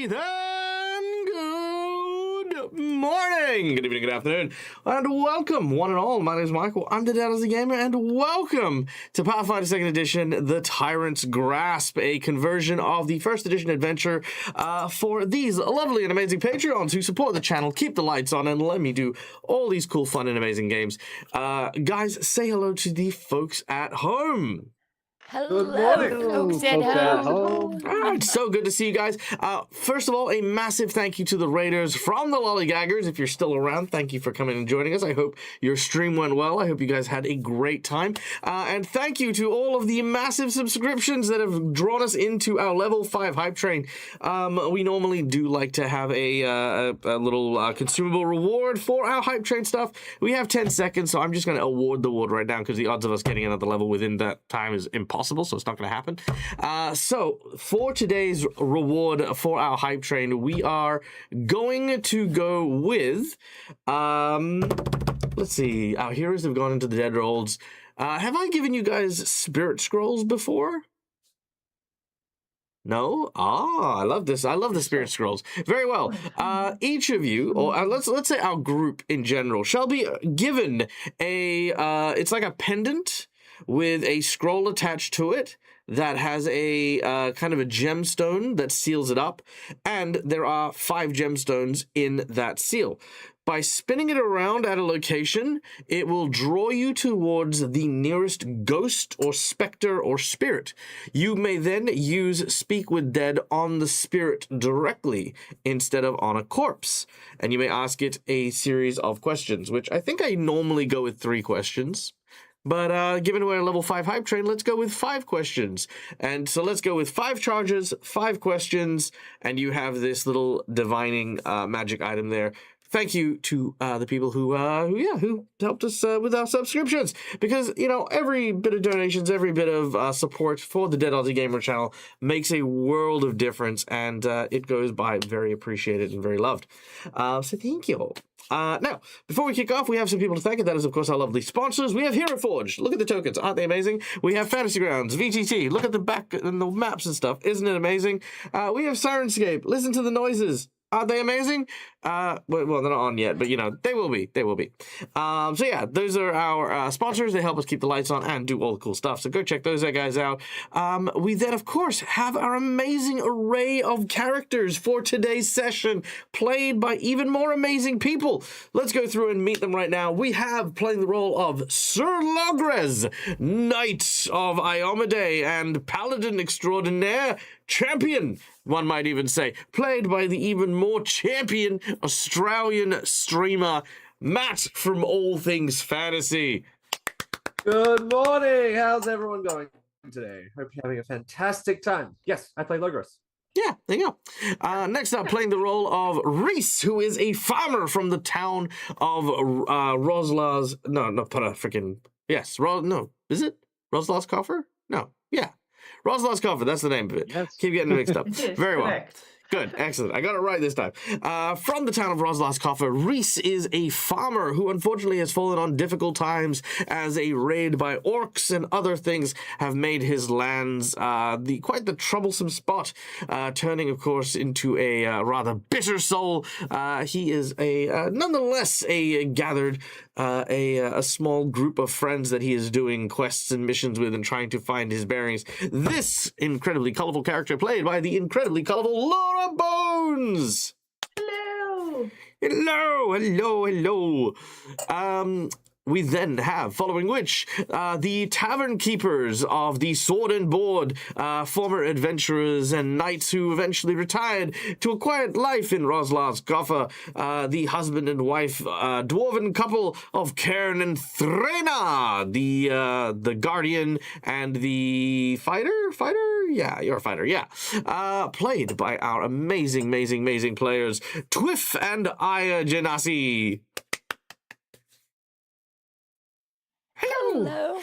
Alrighty then, good morning, good evening, good afternoon, and welcome, one and all. My name is Michael, I'm the Dad as the Gamer, and welcome to Pathfinder 2nd Edition, The Tyrant's Grasp, a conversion of the 1st edition adventure for these lovely and amazing Patreons who support the channel, keep the lights on, and let me do all these cool, fun, and amazing games. Guys, say hello to the folks at home. Hello, Good morning, folks at home. It's so good to see you guys. First of all, a massive thank you to the Raiders from the Lollygaggers. If you're still around, thank you for coming and joining us. I hope your stream went well. I hope you guys had a great time. And thank you to all of the massive subscriptions that have drawn us into our level 5 hype train. We normally do like to have a little consumable reward for our hype train stuff. We have 10 seconds, so I'm just going to award the award right now because the odds of us getting another level within that time is impossible. So it's not going to happen. So for today's reward for our hype train, we are going to go with, let's see, our heroes have gone into the dead rolls. Have I given you guys spirit scrolls before? No? I love this. I love the spirit scrolls. Very well. Each of you, or let's say our group in general, shall be given a, it's like a pendant with a scroll attached to it that has a kind of a gemstone that seals it up, and there are 5 gemstones in that seal. By spinning it around at a location, it will draw you towards the nearest ghost or specter or spirit. You may then use Speak with Dead on the spirit directly instead of on a corpse. And you may ask it a series of questions, which I think I normally go with 3 questions. But given we're a level 5 hype train, let's go with 5 questions. And so let's go with 5 charges, 5 questions, and you have this little divining magic item there. Thank you to the people who helped us with our subscriptions, because every bit of donations, every bit of support for the Dead Aussie Gamer channel makes a world of difference, and it goes by very appreciated and very loved. So thank you. Now, before we kick off, we have some people to thank, and that is, of course, our lovely sponsors. We have Hero Forge. Look at the tokens. Aren't they amazing? We have Fantasy Grounds, VTT. Look at the back and the maps and stuff. Isn't it amazing? We have Sirenscape. Listen to the noises. Aren't they amazing? Well, they're not on yet, but they will be. They will be. So yeah, those are our sponsors. They help us keep the lights on and do all the cool stuff. So go check those guys out. We then, of course, have our amazing array of characters for today's session, played by even more amazing people. Let's go through and meet them right now. We have playing the role of Sir Logres, Knight of Iomade and Paladin Extraordinaire, Champion, one might even say, played by the even more champion Australian streamer, Matt from All Things Fantasy. Good morning. How's everyone going today? Hope you're having a fantastic time. Yes, I play Logros. Yeah, there you go. Next up, playing the role of Reese, who is a farmer from the town of Rosla's. Yes, no, is it Rosla's Coffer? No, yeah. Rosla's Coffer, that's the name of it. Yes. Keep getting it mixed up. Very well. Correct. Good, excellent. I got it right this time. From the town of Rosla's Coffer, Reese is a farmer who unfortunately has fallen on difficult times as a raid by orcs and other things have made his lands quite the troublesome spot, turning, of course, into a rather bitter soul. He is nonetheless gathered a small group of friends that he is doing quests and missions with and trying to find his bearings. This incredibly colorful character played by the incredibly colorful Laura Bones. Hello. Hello. We then have, following which, the tavern keepers of the Sword and Board, former adventurers and knights who eventually retired to a quiet life in Rosla's Coffer, the husband and wife, dwarven couple of Cairn and Threna, the guardian and the fighter? Yeah, you're a fighter, yeah. Played by our amazing players, Twiff and Aya Genasi. Hello.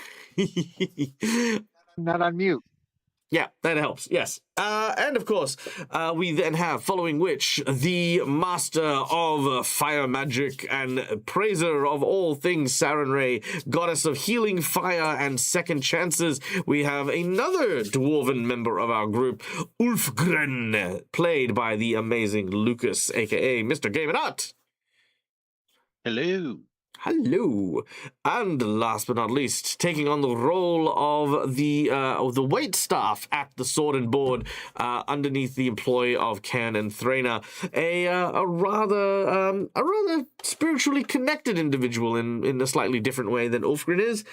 Not on mute. Yeah, that helps. Yes. And of course, we then have, following which, the master of fire magic and praiser of all things Sarenrae, goddess of healing fire and second chances. We have another dwarven member of our group, Ulfgren, played by the amazing Lucas, aka Mr. Game and Art. Hello. Hello, and last but not least, taking on the role of the wait staff at the Sword and Board, underneath the employ of Can and Thraina, a rather spiritually connected individual in a slightly different way than Ulfgren is.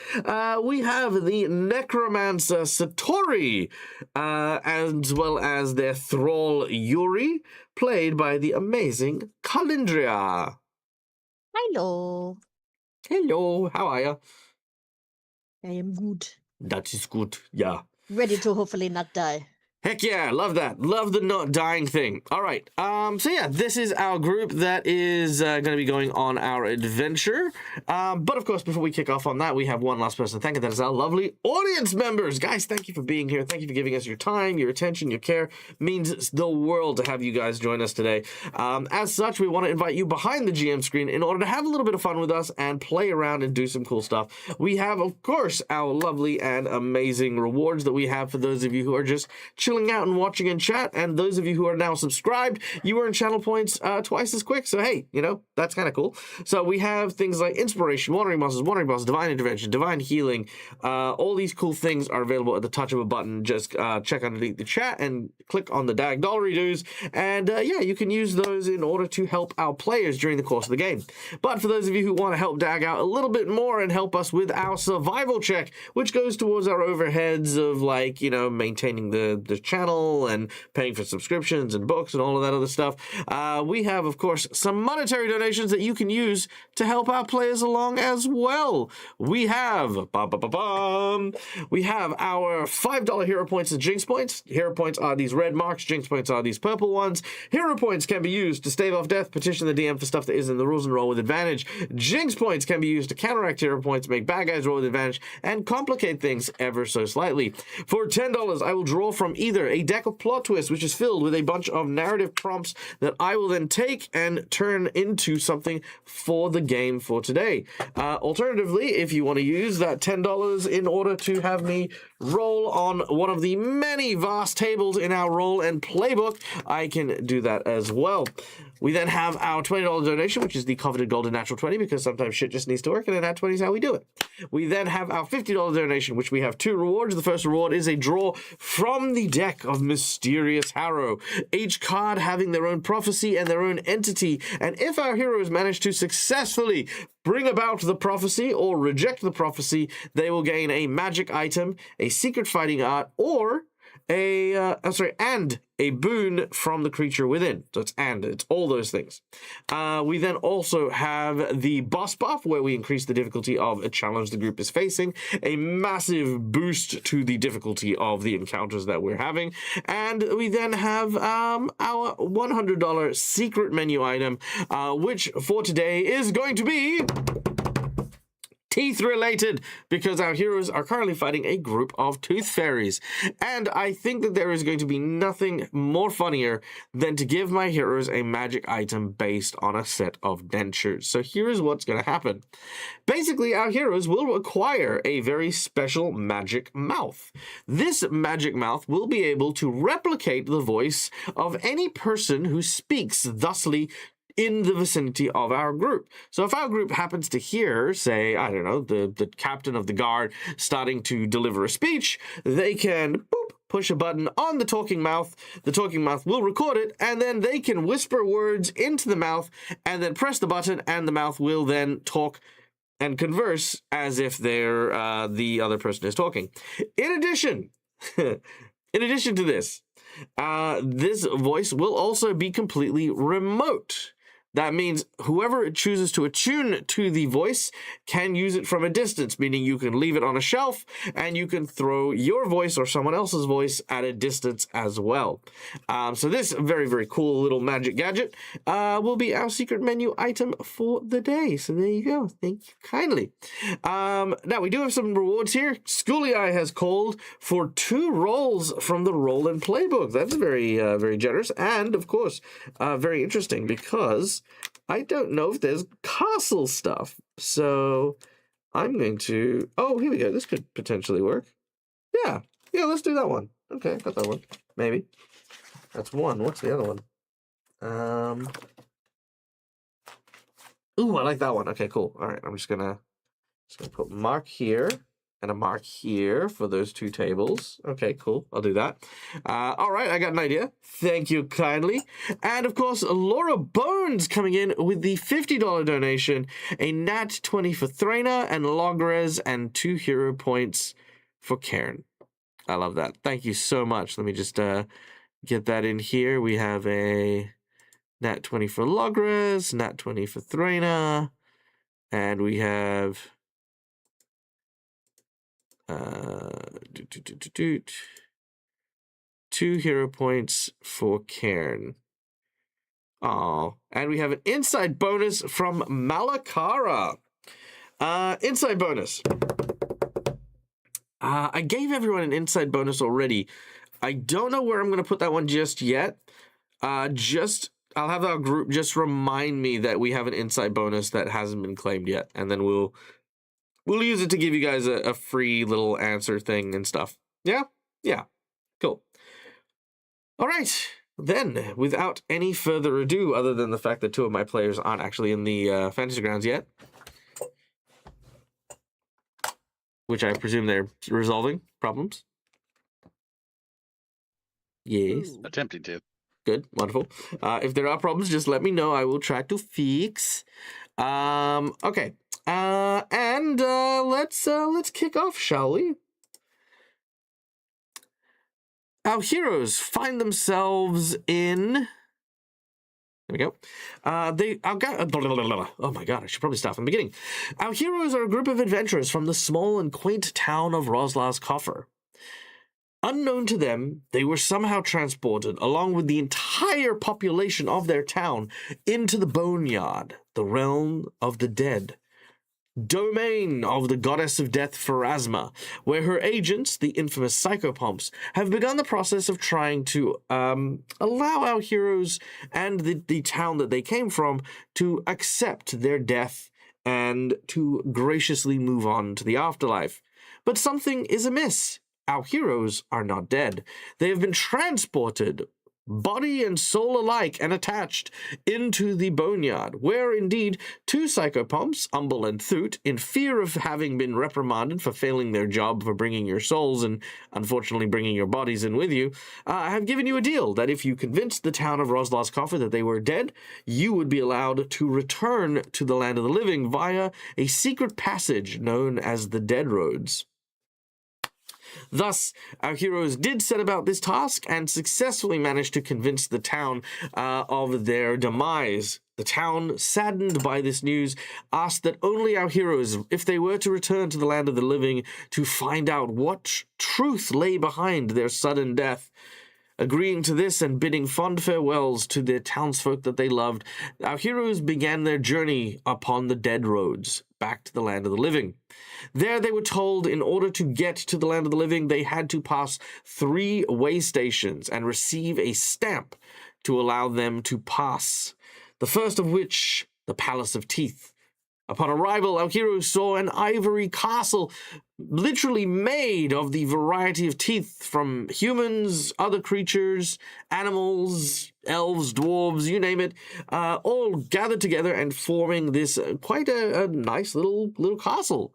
We have the necromancer Satori, as well as their thrall Yuri, played by the amazing Calindria. Hello. Hello, how are you? I am good. That is good, yeah. Ready to hopefully not die. Heck yeah, love that. Love the not dying thing. All right, so yeah, this is our group that is going to be going on our adventure. But of course, before we kick off on that, we have one last person to thank, and that is our lovely audience members. Guys, thank you for being here. Thank you for giving us your time, your attention, your care. It means the world to have you guys join us today. As such, we want to invite you behind the GM screen in order to have a little bit of fun with us and play around and do some cool stuff. We have, of course, our lovely and amazing rewards that we have for those of you who are just chilling out and watching in chat, and those of you who are now subscribed, you earn channel points twice as quick. So hey, that's kind of cool. So we have things like inspiration, wandering bosses, divine intervention, divine healing. All these cool things are available at the touch of a button. Just check underneath the chat and click on the DAG dollary dues, and yeah, you can use those in order to help our players during the course of the game. But for those of you who want to help DAG out a little bit more and help us with our survival check, which goes towards our overheads of, like, maintaining the channel and paying for subscriptions and books and all of that other stuff, we have, of course, some monetary donations that you can use to help our players along as well. We have our $5 hero points and jinx points. Hero points are these red marks, jinx points are these purple ones. Hero points can be used to stave off death, petition the DM for stuff that is in the rules and roll with advantage. Jinx points can be used to counteract hero points, make bad guys roll with advantage, and complicate things ever so slightly. For $10, I will draw from either a deck of plot twists, which is filled with a bunch of narrative prompts that I will then take and turn into something for the game for today. Alternatively, if you want to use that $10 in order to have me roll on one of the many vast tables in our roll and playbook, I can do that as well. We then have our $20 donation, which is the coveted golden natural 20, because sometimes shit just needs to work, and a nat 20 is how we do it. We then have our $50 donation, which we have two rewards. The first reward is a draw from the deck of Mysterious Harrow, each card having their own prophecy and their own entity, and if our heroes manage to successfully bring about the prophecy or reject the prophecy, they will gain a magic item, a secret fighting art, or and a boon from the creature within. So it's all those things. We then also have the boss buff, where we increase the difficulty of a challenge the group is facing, a massive boost to the difficulty of the encounters that we're having, and we then have our $100 secret menu item, which for today is going to be teeth related, because our heroes are currently fighting a group of tooth fairies, and I think that there is going to be nothing more funnier than to give my heroes a magic item based on a set of dentures. So here is what's going to happen. Basically, our heroes will acquire a very special magic mouth. This magic mouth will be able to replicate the voice of any person who speaks thusly in the vicinity of our group. So if our group happens to hear, say, I don't know, the captain of the guard starting to deliver a speech, they can push a button on the talking mouth will record it, and then they can whisper words into the mouth and then press the button, and the mouth will then talk and converse as if they're the other person is talking. In addition to this, this voice will also be completely remote. That means whoever chooses to attune to the voice can use it from a distance, meaning you can leave it on a shelf and you can throw your voice or someone else's voice at a distance as well. So this very, very cool little magic gadget will be our secret menu item for the day. So there you go. Thank you kindly. Now, we do have some rewards here. Schooly Eye has called for 2 rolls from the Roll and Playbook. That's very, very generous. And, of course, very interesting because I don't know if there's castle stuff. So I'm going to... Oh, here we go. This could potentially work. Yeah, let's do that one. Okay, got that one. Maybe. That's one. What's the other one? Ooh, I like that one. Okay, cool. All right, I'm just gonna put mark here and a mark here for those 2 tables. Okay, cool. I'll do that. All right, I got an idea. Thank you kindly. And of course, Laura Bones coming in with the $50 donation, a nat 20 for Thraina and Logres, and 2 hero points for Cairn. I love that. Thank you so much. Let me just get that in here. We have a nat 20 for Logres, nat 20 for Thraina, and we have 2 hero points for Cairn. Oh, and we have an inside bonus from Malakara. Inside bonus. I gave everyone an inside bonus already. I don't know where I'm going to put that one just yet. I'll have our group just remind me that we have an inside bonus that hasn't been claimed yet, and then we'll use it to give you guys a free little answer thing and stuff. Yeah? Yeah. Cool. All right. Then, without any further ado, other than the fact that 2 of my players aren't actually in the Fantasy Grounds yet, which I presume they're resolving problems. Yes. Attempting to. Good, wonderful. If there are problems, just let me know. I will try to fix. Okay. And let's kick off, shall we? Our heroes find themselves in... There we go. Oh my god, I should probably start from the beginning. Our heroes are a group of adventurers from the small and quaint town of Roslar's Coffer. Unknown to them, they were somehow transported, along with the entire population of their town, into the Boneyard, the realm of the dead. Domain of the goddess of death Pharasma, where her agents, the infamous psychopomps, have begun the process of trying to allow our heroes and the town that they came from to accept their death and to graciously move on to the afterlife. But something is amiss. Our heroes are not dead. They have been transported, body and soul alike, and attached into the Boneyard, where indeed 2 psychopomps, Umble and Thoot, in fear of having been reprimanded for failing their job for bringing your souls and unfortunately bringing your bodies in with you, have given you a deal that if you convinced the town of Roslar's Coffer that they were dead, you would be allowed to return to the land of the living via a secret passage known as the Dead Roads. Thus, our heroes did set about this task and successfully managed to convince the town of their demise. The town, saddened by this news, asked that only our heroes, if they were to return to the land of the living, to find out what truth lay behind their sudden death. Agreeing to this and bidding fond farewells to the townsfolk that they loved, our heroes began their journey upon the Dead Roads, back to the land of the living. There they were told in order to get to the land of the living, they had to pass 3 way stations and receive a stamp to allow them to pass. The first of which, the Palace of Teeth. Upon arrival, our heroes saw an ivory castle literally made of the variety of teeth from humans, other creatures, animals, elves, dwarves, you name it, all gathered together and forming this quite a nice little castle.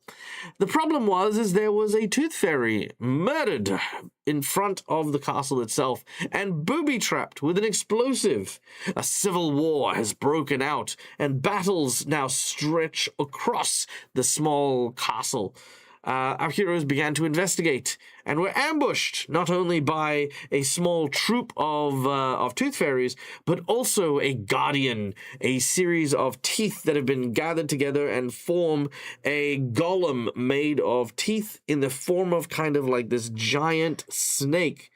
The problem is there was a tooth fairy murdered in front of the castle itself and booby-trapped with an explosive. A civil war has broken out and battles now stretch across the small castle. our heroes began to investigate and were ambushed not only by a small troop of tooth fairies, but also a guardian, a series of teeth that have been gathered together and form a golem made of teeth in the form of kind of like this giant snake.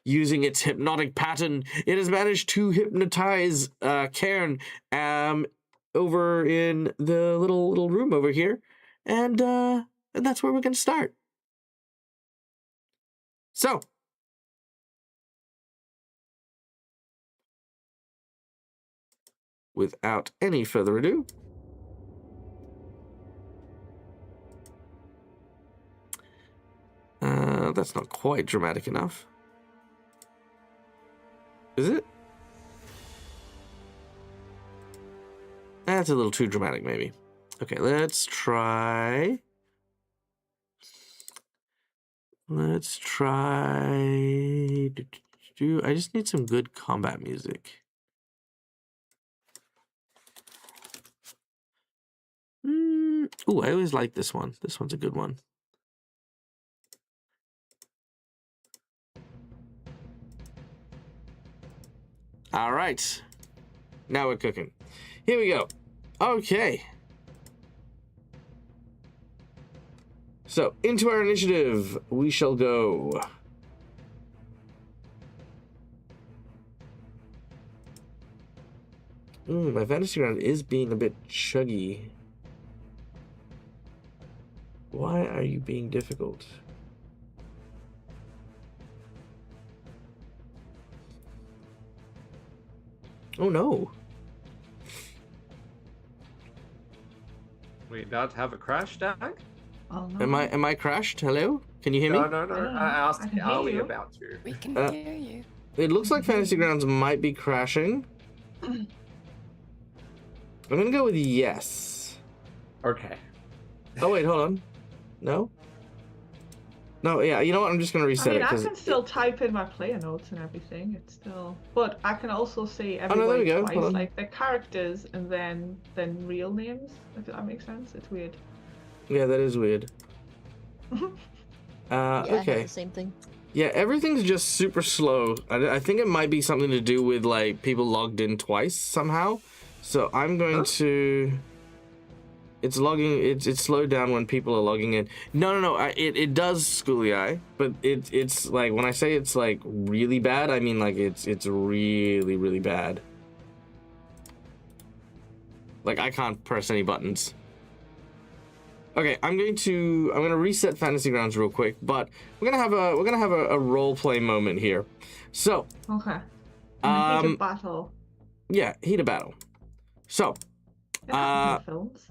Using its hypnotic pattern, it has managed to hypnotize Cairn over in the little room over here, and that's where we're going to start. So, without any further ado, that's not quite dramatic enough. Is it? That's a little too dramatic, maybe. Okay, let's try. I just need some good combat music. Ooh, I always like this one. This one's a good one. All right. Now we're cooking. Here we go. Okay. So, into our initiative, we shall go. My fantasy ground is being a bit chuggy. Why are you being difficult? Oh no. We about to have a crash, Dag? Oh, no. Am I crashed? Hello? Can you hear me? No. Yeah, I asked, I can are hear we you. about to? We can hear you. It looks like Fantasy Grounds might be crashing. I'm gonna go with yes. Okay. Oh wait, hold on. No? No, yeah, you know what? I'm just gonna I reset mean, it I because can still type in my player notes and everything. It's still, but I can also see Oh, no, there we everybody go. Hold twice, on. like their characters and then real names. If that makes sense, it's weird. yeah, that is weird. Yeah, I have Okay. the same thing. Yeah, everything's just super slow. I think it might be something to do with like people logged in twice somehow. So I'm going to. It's logging. It's slowed down when people are logging in. No. It does Schooly Eye, but it's like when I say it's like really bad, I mean like it's really bad. Like I can't press any buttons. Okay, I'm gonna reset Fantasy Grounds real quick, but we're gonna have a role play moment here. So, Okay. Heat of battle. yeah, heat of battle. So, It happens in films.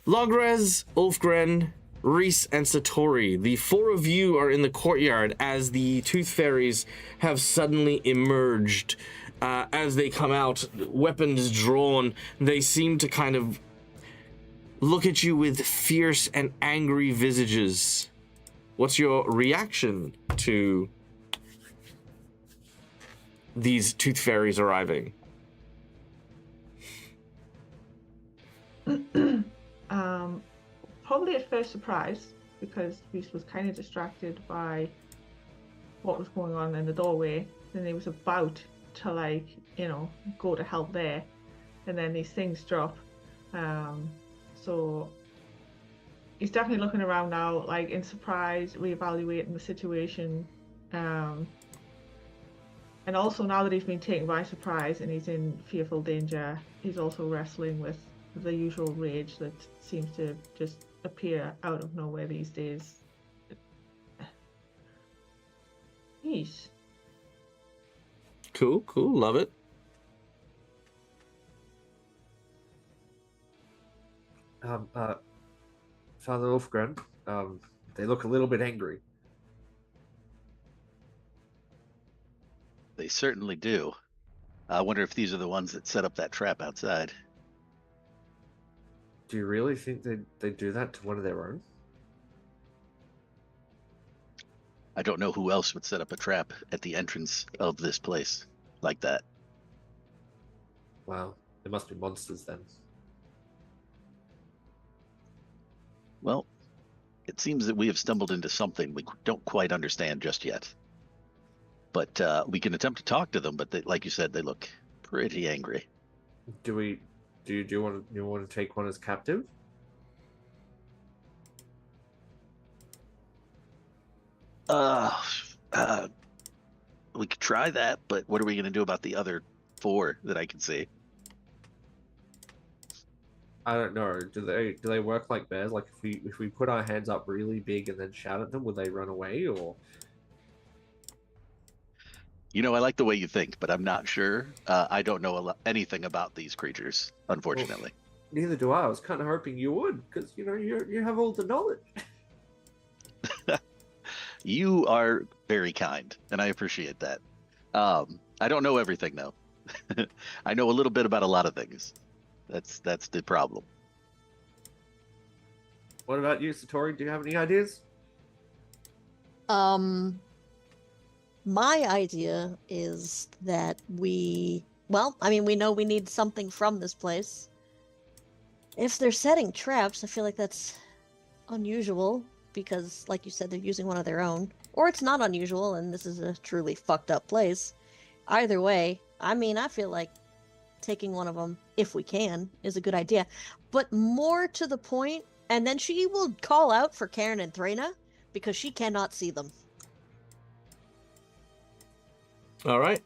Logrez, Ulfgren, Reese, and Satori, the four of you are in the courtyard as the Tooth Fairies have suddenly emerged. As they come out, weapons drawn, they seem to kind of look at you with fierce and angry visages. What's your reaction to these Tooth Fairies arriving? Probably at first surprise, because Reese was kind of distracted by what was going on in the doorway. Then he was about to, like, you know, go to help there, and then these things drop. So he's definitely looking around now, like in surprise, reevaluating the situation. And also now that he's been taken by surprise and he's in fearful danger, he's also wrestling with the usual rage that seems to just appear out of nowhere these days. Yeesh. Cool, love it. Father Ulfgren, they look a little bit angry. They certainly do. I wonder if these are the ones that set up that trap outside. Do you really think they'd do that to one of their own? I don't know who else would set up a trap at the entrance of this place like that. Wow, they must be monsters then. Well, It seems that we have stumbled into something we don't quite understand just yet. But we can attempt to talk to them, but they, like you said, they look pretty angry. Do you want to take one as captive? We could try that, but what are we going to do about the other 4 that I can see? I don't know. Do they work like bears? Like if we put our hands up really big and then shout at them, would they run away? Or You know, I like the way you think, but I'm not sure. I don't know anything about these creatures, unfortunately. neither do I. I was kind of hoping you would, because you have all the knowledge. You are very kind, and I appreciate that. I don't know everything, though. I know a little bit about a lot of things. That's the problem. What about you, Satori? Do you have any ideas? My idea is that we know we need something from this place. If they're setting traps, I feel like that's unusual because, like you said, they're using one of their own. Or it's not unusual and this is a truly fucked up place. Either way, I feel like taking one of them, if we can, is a good idea. But more to the point, and then she will call out for Karen and Threna because she cannot see them. All right.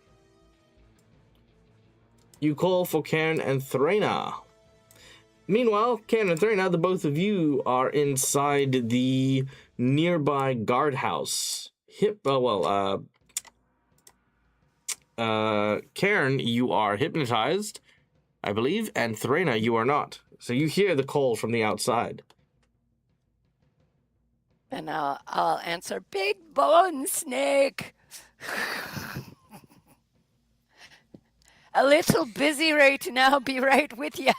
You call for Karen and Threna. Meanwhile, Karen and Threna, the both of you are inside the nearby guardhouse. Karen, you are hypnotized, I believe, and Threna, you are not. So you hear the call from the outside. And I'll answer, big bone snake. A little busy right now. Be right with you.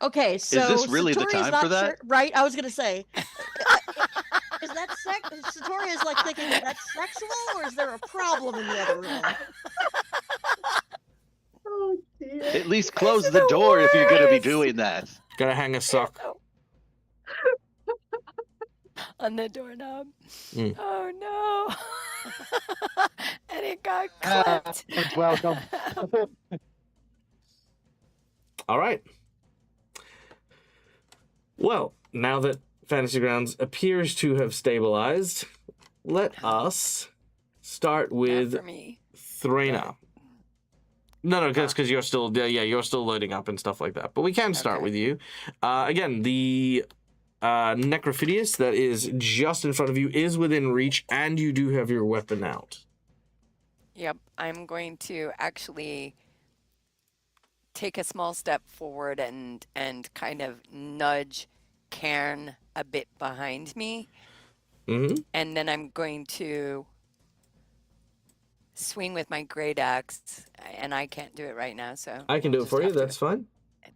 Okay, so Is this really the Satori's time not for that? Sure, right? I was gonna say, is that Satori is like thinking that's sexual, or is there a problem in the other room? Oh dear. At least close the door if you're going to be doing that. Gotta hang a sock. On the doorknob. Mm. Oh no. And it got clipped. Welcome. All right. Well, now that Fantasy Grounds appears to have stabilized, let us start Not with for me. Threna. No, that's because you're still, you're still loading up and stuff like that. But we can start Okay. with you. Again, the Necrophidius that is just in front of you is within reach, and you do have your weapon out. Yep, I'm going to actually take a small step forward and kind of nudge Cairn a bit behind me. Mm-hmm. And then I'm going to swing with my great axe, and I can't do it right now, so I can we'll do it just for you. have to- That's fine.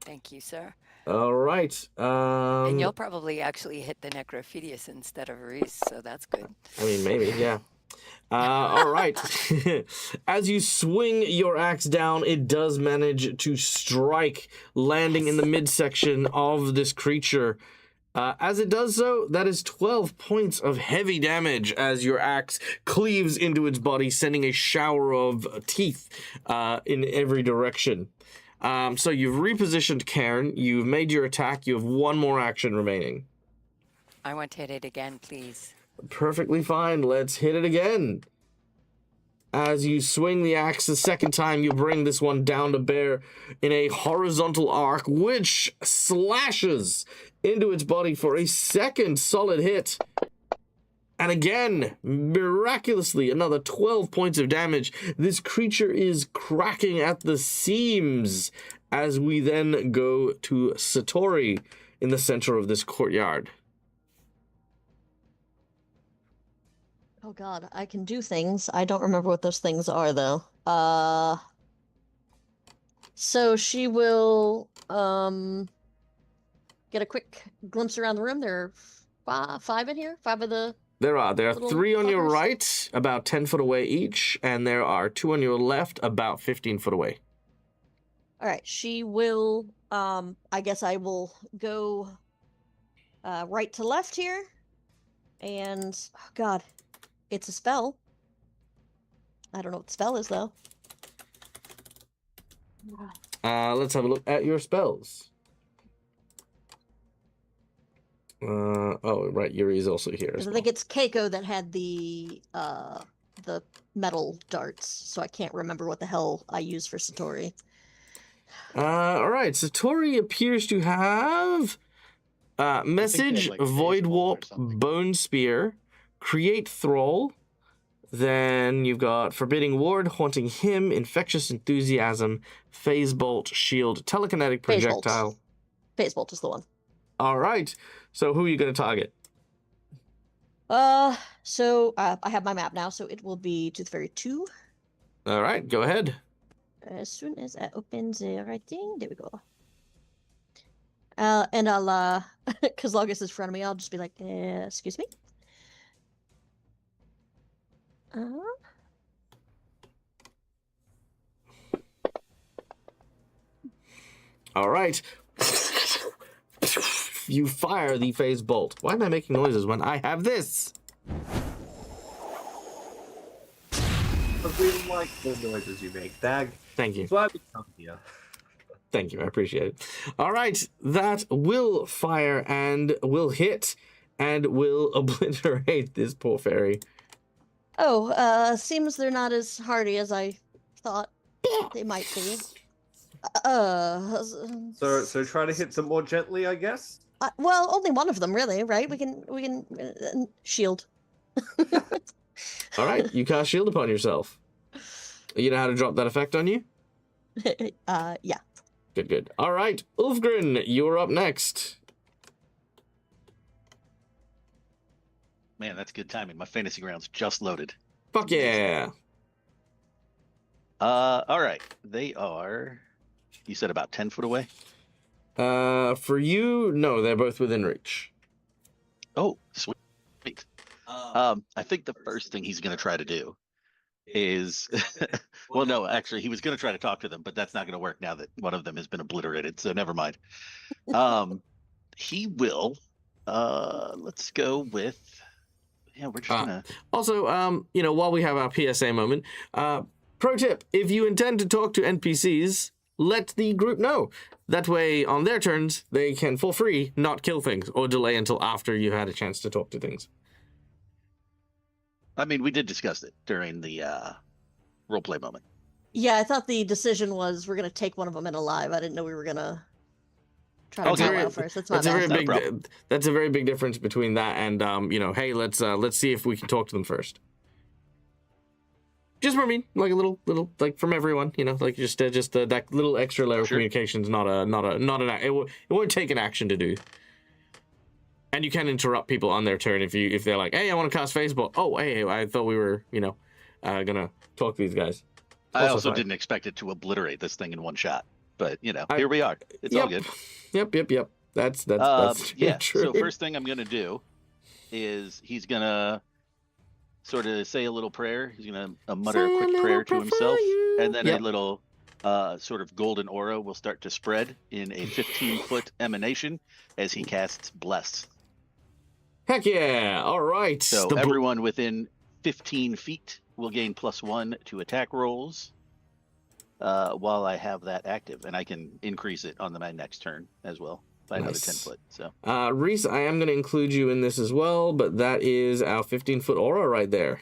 Thank you, sir. All right. And you'll probably actually hit the Necrophidius instead of Reese, so that's good. I mean, maybe, yeah. All right. As you swing your axe down, it does manage to strike, landing in the midsection of this creature. As it does so, that is 12 points of heavy damage as your axe cleaves into its body, sending a shower of teeth in every direction. So you've repositioned Cairn, you've made your attack, you have one more action remaining. I want to hit it again, please. Perfectly fine. Let's hit it again. As you swing the axe the second time, you bring this one down to bear in a horizontal arc, which slashes into its body for a second solid hit. And again, miraculously, another 12 points of damage. This creature is cracking at the seams as we then go to Satori in the center of this courtyard. Oh god, I can do things. I don't remember what those things are though. So she will get a quick glimpse around the room. There are five in here. Five of the There are little 3 on your fuckers. right, about 10 foot away each, and there are 2 on your left, about 15 foot away. All right, she will I guess I will go right to left here And oh God, it's a spell. I don't know what the spell is though. Let's have a look at your spells. Oh, right, Yuri is also here as I well. think it's Keiko that had the metal darts, so I can't remember what the hell I use for Satori. All right, Satori appears to have message, like, void phase bolt or warp, something. bone spear, create thrall. Then you've got forbidding ward, haunting him, infectious enthusiasm, phase bolt, shield, telekinetic Phase bolt. projectile. Phase bolt is the one. All right, so who are you going to target? So I have my map now, so it will be Tooth Fairy 2. All right, go ahead. As soon as I open the right thing, there we go. And I'll, because Logus is in front of me, I'll just be like, excuse me? All right. You fire the phase bolt. Why am I making noises when I have this? I really like the noises you make, Dag. Thank you. That's why we come here. Thank you. I appreciate it. All right. That will fire and will hit and will obliterate this poor fairy. Oh, seems they're not as hardy as I thought they might be. So try to hit them more gently, I guess. Well, only one of them, really, right? We can shield. All right. You cast shield upon yourself. You know how to drop that effect on you? Yeah. Good, good. All right. Ulfgren, you're up next. Man, that's good timing. My fantasy ground's just loaded. Fuck yeah. All right. They are, you said about 10 foot away? For you, no, they're both within reach. Oh, sweet. I think the first thing he's going to try to do is, well, no, actually, he was going to try to talk to them, but that's not going to work now that one of them has been obliterated. So never mind. He will. Let's go with. Yeah, we're just gonna. Also, while we have our PSA moment, pro tip: if you intend to talk to NPCs, let the group know. That way, on their turns, they can, for free, not kill things or delay until after you had a chance to talk to things. I mean, we did discuss it during the roleplay moment. Yeah, I thought the decision was we're gonna take one of them in alive. I didn't know we were gonna try to Okay. kill out first. That's my That's a bad. very Not a big. problem. That's a very big difference between that and hey, let's see if we can talk to them first. Just for me, like a little, like from everyone, like just that little extra layer of Sure. communication is not it won't take an action to do. And you can interrupt people on their turn if they're like, hey, I want to cast Facebook. Oh, hey, I thought we were gonna talk to these guys. I also fine. didn't expect it to obliterate this thing in one shot, but I- here we are. It's all good. Yep. That's Yeah. true. So first thing I'm gonna do is he's gonna sort of say a little prayer. He's gonna mutter Say a a quick little prayer to prayer for himself, you. and then Yep. a little sort of golden aura will start to spread in a 15-foot emanation as he casts Bless. Heck yeah! All right. So The everyone within 15 feet will gain +1 to attack rolls while I have that active, and I can increase it on my next turn as well by another Nice. 10 foot. So Reese, I am going to include you in this as well, but that is our 15-foot aura right there.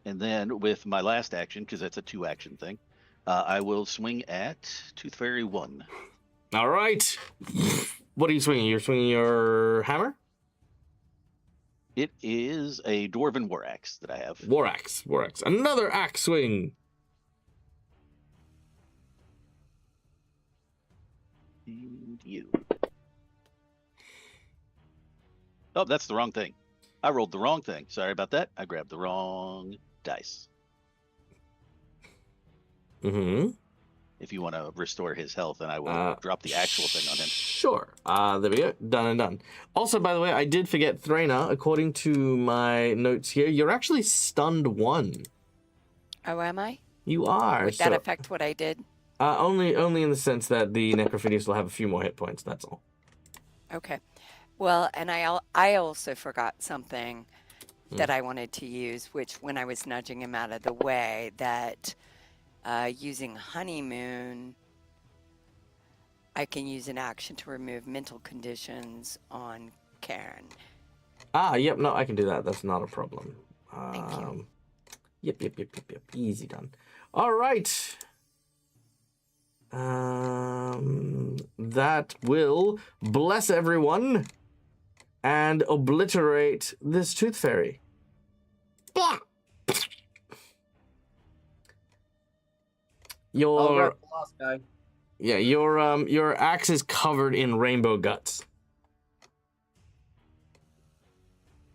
and then with my last action, because that's a 2-action thing, I will swing at Tooth Fairy 1. All right. What are you swinging? You're swinging your hammer? It is a Dwarven War Axe that I have. War axe. Another axe swing. And you. Oh, that's the wrong thing. I rolled the wrong thing. Sorry about that. I grabbed the wrong dice. Mm-hmm. If you want to restore his health, and I will drop the actual thing on him. Sure. There we go. Done and done. Also, by the way, I did forget Thraina. According to my notes here, you're actually stunned 1. Oh, am I? You are. Would that affect what I did? Only in the sense that the Necrophidius will have a few more hit points, that's all. Okay. Well, and I also forgot something Hmm. that I wanted to use, which when I was nudging him out of the way, that using honeymoon, I can use an action to remove mental conditions on Karen. Ah, yep, no, I can do that. That's not a problem. Thank you. Yep. Easy done. All right. That will bless everyone and obliterate this tooth fairy. Blah! I'll grab Your the last guy. yeah, your axe is covered in rainbow guts.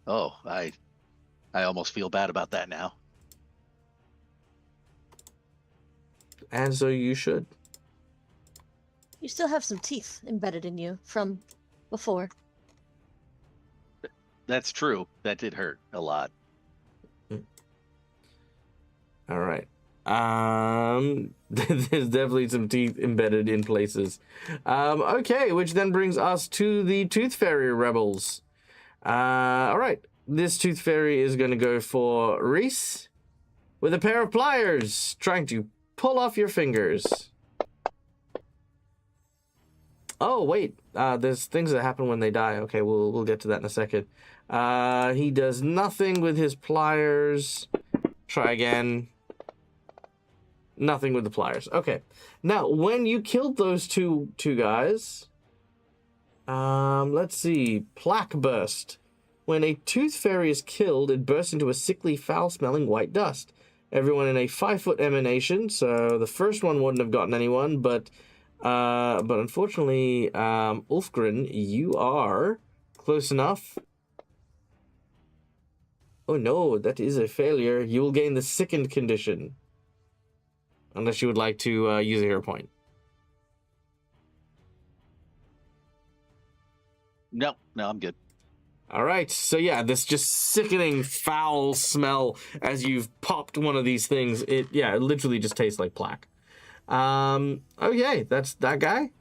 Oh, I almost feel bad about that now. And so you should. You still have some teeth embedded in you from before. That's true. That did hurt a lot. All right. There's definitely some teeth embedded in places. Okay, which then brings us to the Tooth Fairy rebels. All right. This Tooth Fairy is going to go for Reese with a pair of pliers, trying to pull off your fingers. Oh, wait. There's things that happen when they die. Okay, we'll get to that in a second. He does nothing with his pliers. Try again. Nothing with the pliers. Okay. Now, when you killed those two guys, let's see. Plaque burst. When a tooth fairy is killed, it bursts into a sickly, foul-smelling white dust. Everyone in a 5-foot emanation, so the first one wouldn't have gotten anyone, but unfortunately, Ulfgren, you are close enough. Oh no, that is a failure. You will gain the sickened condition. Unless you would like to use a hero point. No, I'm good. All right, so yeah, this just sickening foul smell as you've popped one of these things. It literally just tastes like plaque. Okay, that's that guy.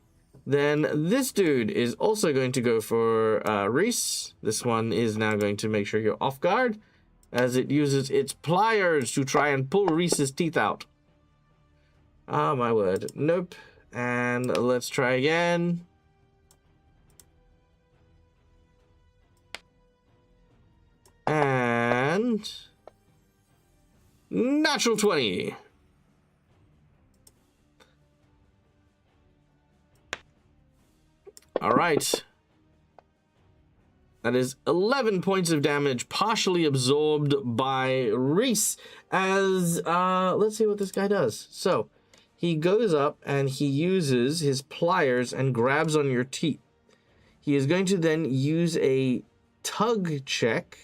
Then this dude is also going to go for Reese. This one is now going to make sure you're off guard as it uses its pliers to try and pull Reese's teeth out. Oh, my word. Nope. And let's try again. And natural 20. All right. That is 11 points of damage, partially absorbed by Reese. As, let's see what this guy does. So, he goes up and he uses his pliers and grabs on your teeth. He is going to then use a tug check.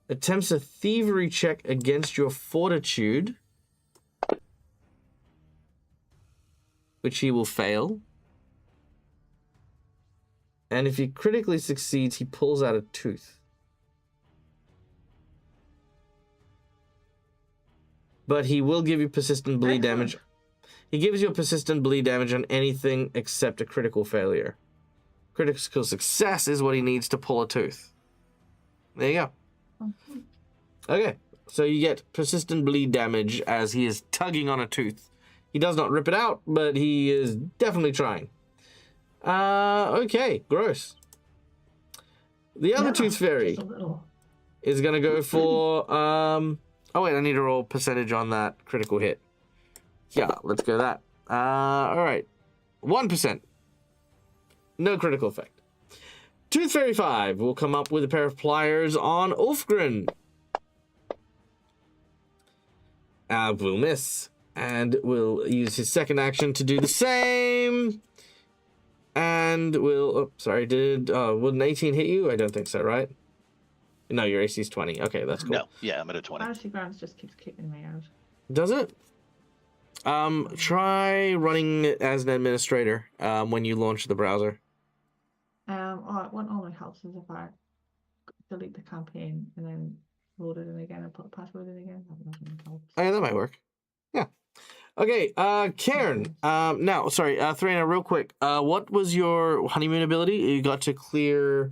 Attempts a thievery check against your fortitude, which he will fail. And if he critically succeeds, he pulls out a tooth. But he will give you persistent bleed damage. He gives you a persistent bleed damage on anything except a critical failure. Critical success is what he needs to pull a tooth. There you go. Okay, so you get persistent bleed damage as he is tugging on a tooth. He does not rip it out, but he is definitely trying. Okay, gross. The other tooth fairy is going to go for, oh wait, I need to roll percentage on that critical hit. Yeah, let's go that. All right, 1%. No critical effect. Tooth Fairy 5 will come up with a pair of pliers on Ulfgren. Will miss. And will use his second action to do the same. And will... Oh, sorry, would an 18 hit you? I don't think so, right? No, your AC is 20. Okay, that's cool. No, yeah, I'm at a 20. Actually, Grants just keeps kicking me out. Does it? Try running as an administrator when you launch the browser. Oh, what only helps is if I delete the campaign and then load it in again and put the password in again. That doesn't help. Oh, yeah, that might work. Yeah. Okay, Karen. Now, sorry, Threna, real quick. What was your honeymoon ability? You got to clear.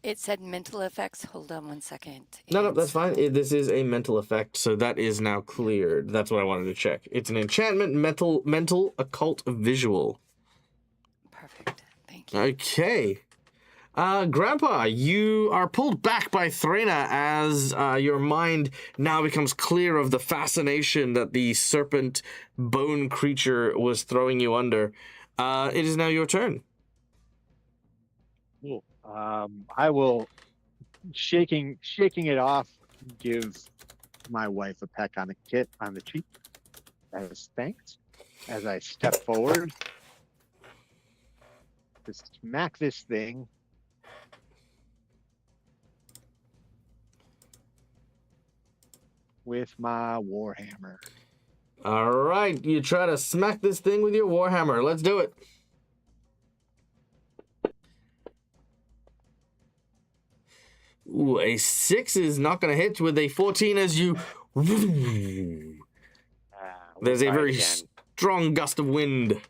It said mental effects. Hold on one second. No, that's It's, fine. This is a mental effect, so that is now cleared. That's what I wanted to check. It's an enchantment, mental, occult, visual. perfect. Thank you. Okay. Grandpa, you are pulled back by Threna as your mind now becomes clear of the fascination that the serpent bone creature was throwing you under. It is now your turn. Cool. I will shaking it off, give my wife a peck on the cheek as thanks as I step forward to smack this thing with my warhammer. All right, you try to smack this thing with your warhammer. Let's do it. Ooh, a 6 is not going to hit with a 14 as you... There's a very strong gust of wind.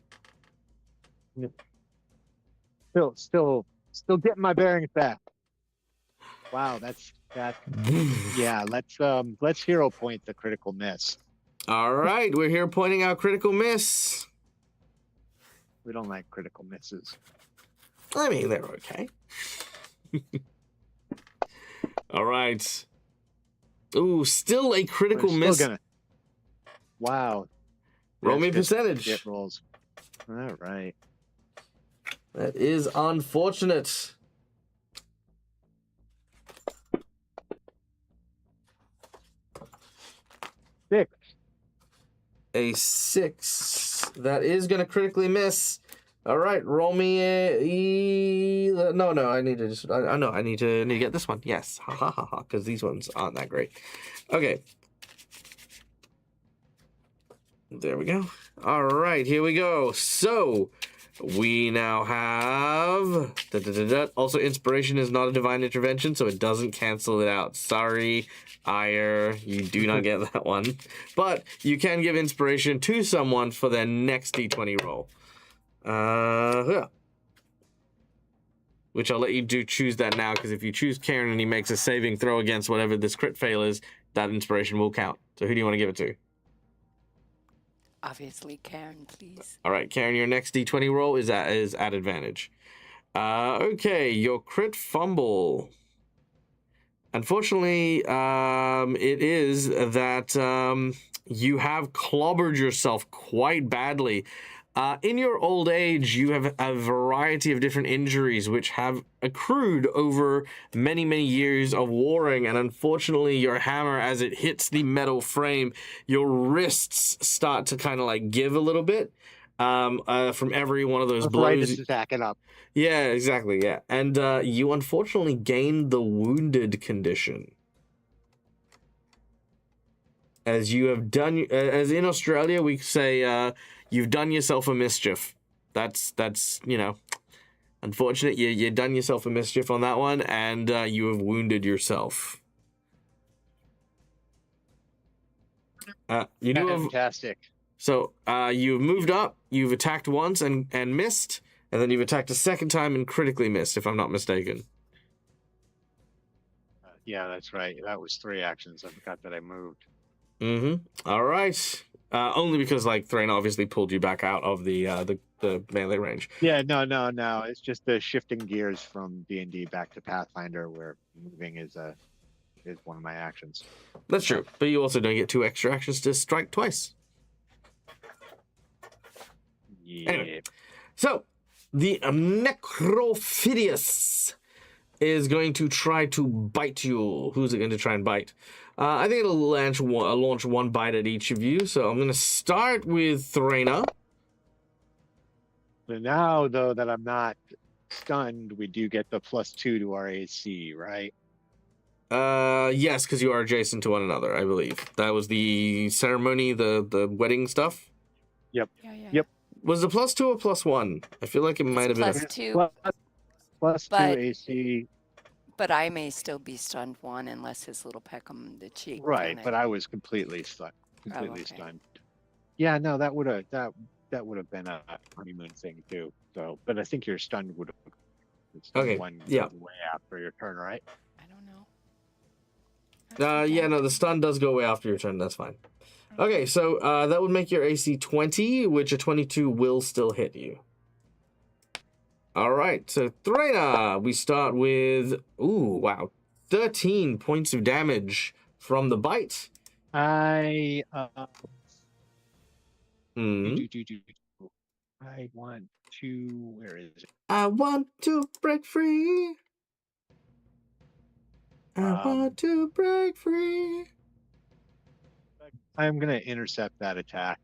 Still getting my bearings back. Wow, that. Yeah, let's hero point the critical miss. All right, we're here pointing out critical miss. We don't like critical misses. I mean, they're okay. All right. Ooh, still a critical miss. Wow. Roll me percentage. Hit rolls. All right. That is unfortunate. 6. A 6. That is going to critically miss. All right, roll me a... No, I need to just... I know, I need to get this one. Yes, ha ha ha ha, because these ones aren't that great. Okay. There we go. All right, here we go. So, we now have... Also, inspiration is not a divine intervention, so it doesn't cancel it out. Sorry, Ire, you do not get that one. But you can give inspiration to someone for their next d20 roll. Yeah. Which I'll let you choose that now, because if you choose Karen and he makes a saving throw against whatever this crit fail is, that inspiration will count. So who do you want to give it to? Obviously, Karen, please. All right, Karen, your next d20 roll is at advantage. Okay, your crit fumble. Unfortunately, it is that you have clobbered yourself quite badly. In your old age, you have a variety of different injuries which have accrued over many, many years of warring, and unfortunately, your hammer, as it hits the metal frame, your wrists start to kind of like give a little bit from every one of those blows. Arthritis is backing up. Yeah, exactly, yeah. And you unfortunately gained the wounded condition. As you have done, as in Australia, we say... you've done yourself a mischief. That's you know, unfortunate. You done yourself a mischief on that one, and you have wounded yourself. You do have, Fantastic. so you've moved up. You've attacked once and missed, and then you've attacked a second time and critically missed, if I'm not mistaken. Yeah, that's right. That was 3 actions. I forgot that I moved. Mm-hmm. All right. Only because like Thrain obviously pulled you back out of the melee range. Yeah, no. It's just the shifting gears from D&D back to Pathfinder, where moving is one of my actions. That's true, but you also don't get 2 extra actions to strike twice. Yeah. Anyway, so the Necrophidius is going to try to bite you. Who's it going to try and bite? I think it'll launch one bite at each of you. So I'm going to start with Threna. So now, though, that I'm not stunned, we do get the +2 to our AC, right? Yes, because you are adjacent to one another, I believe. That was the ceremony, the wedding stuff. Yep. Yeah. Yep. Was it +2 or +1? I feel like it might have been. +2, Plus But- 2 AC. but I may still be stunned 1 unless his little peck on the cheek. Right, can but I was completely stunned. completely okay. stunned. Yeah, no, that would have been a honeymoon thing too. So, but I think your stun would have. Okay, One yeah. goes away after your turn, right? I don't know. Yeah, no, the stun does go away after your turn. That's fine. Okay, so that would make your AC 20, which a 22 will still hit you. All right, so Threna, we start with, ooh, wow, 13 points of damage from the bite. I Hmm. I want to. Where is it? I want to break free. I want to break free. I'm gonna intercept that attack.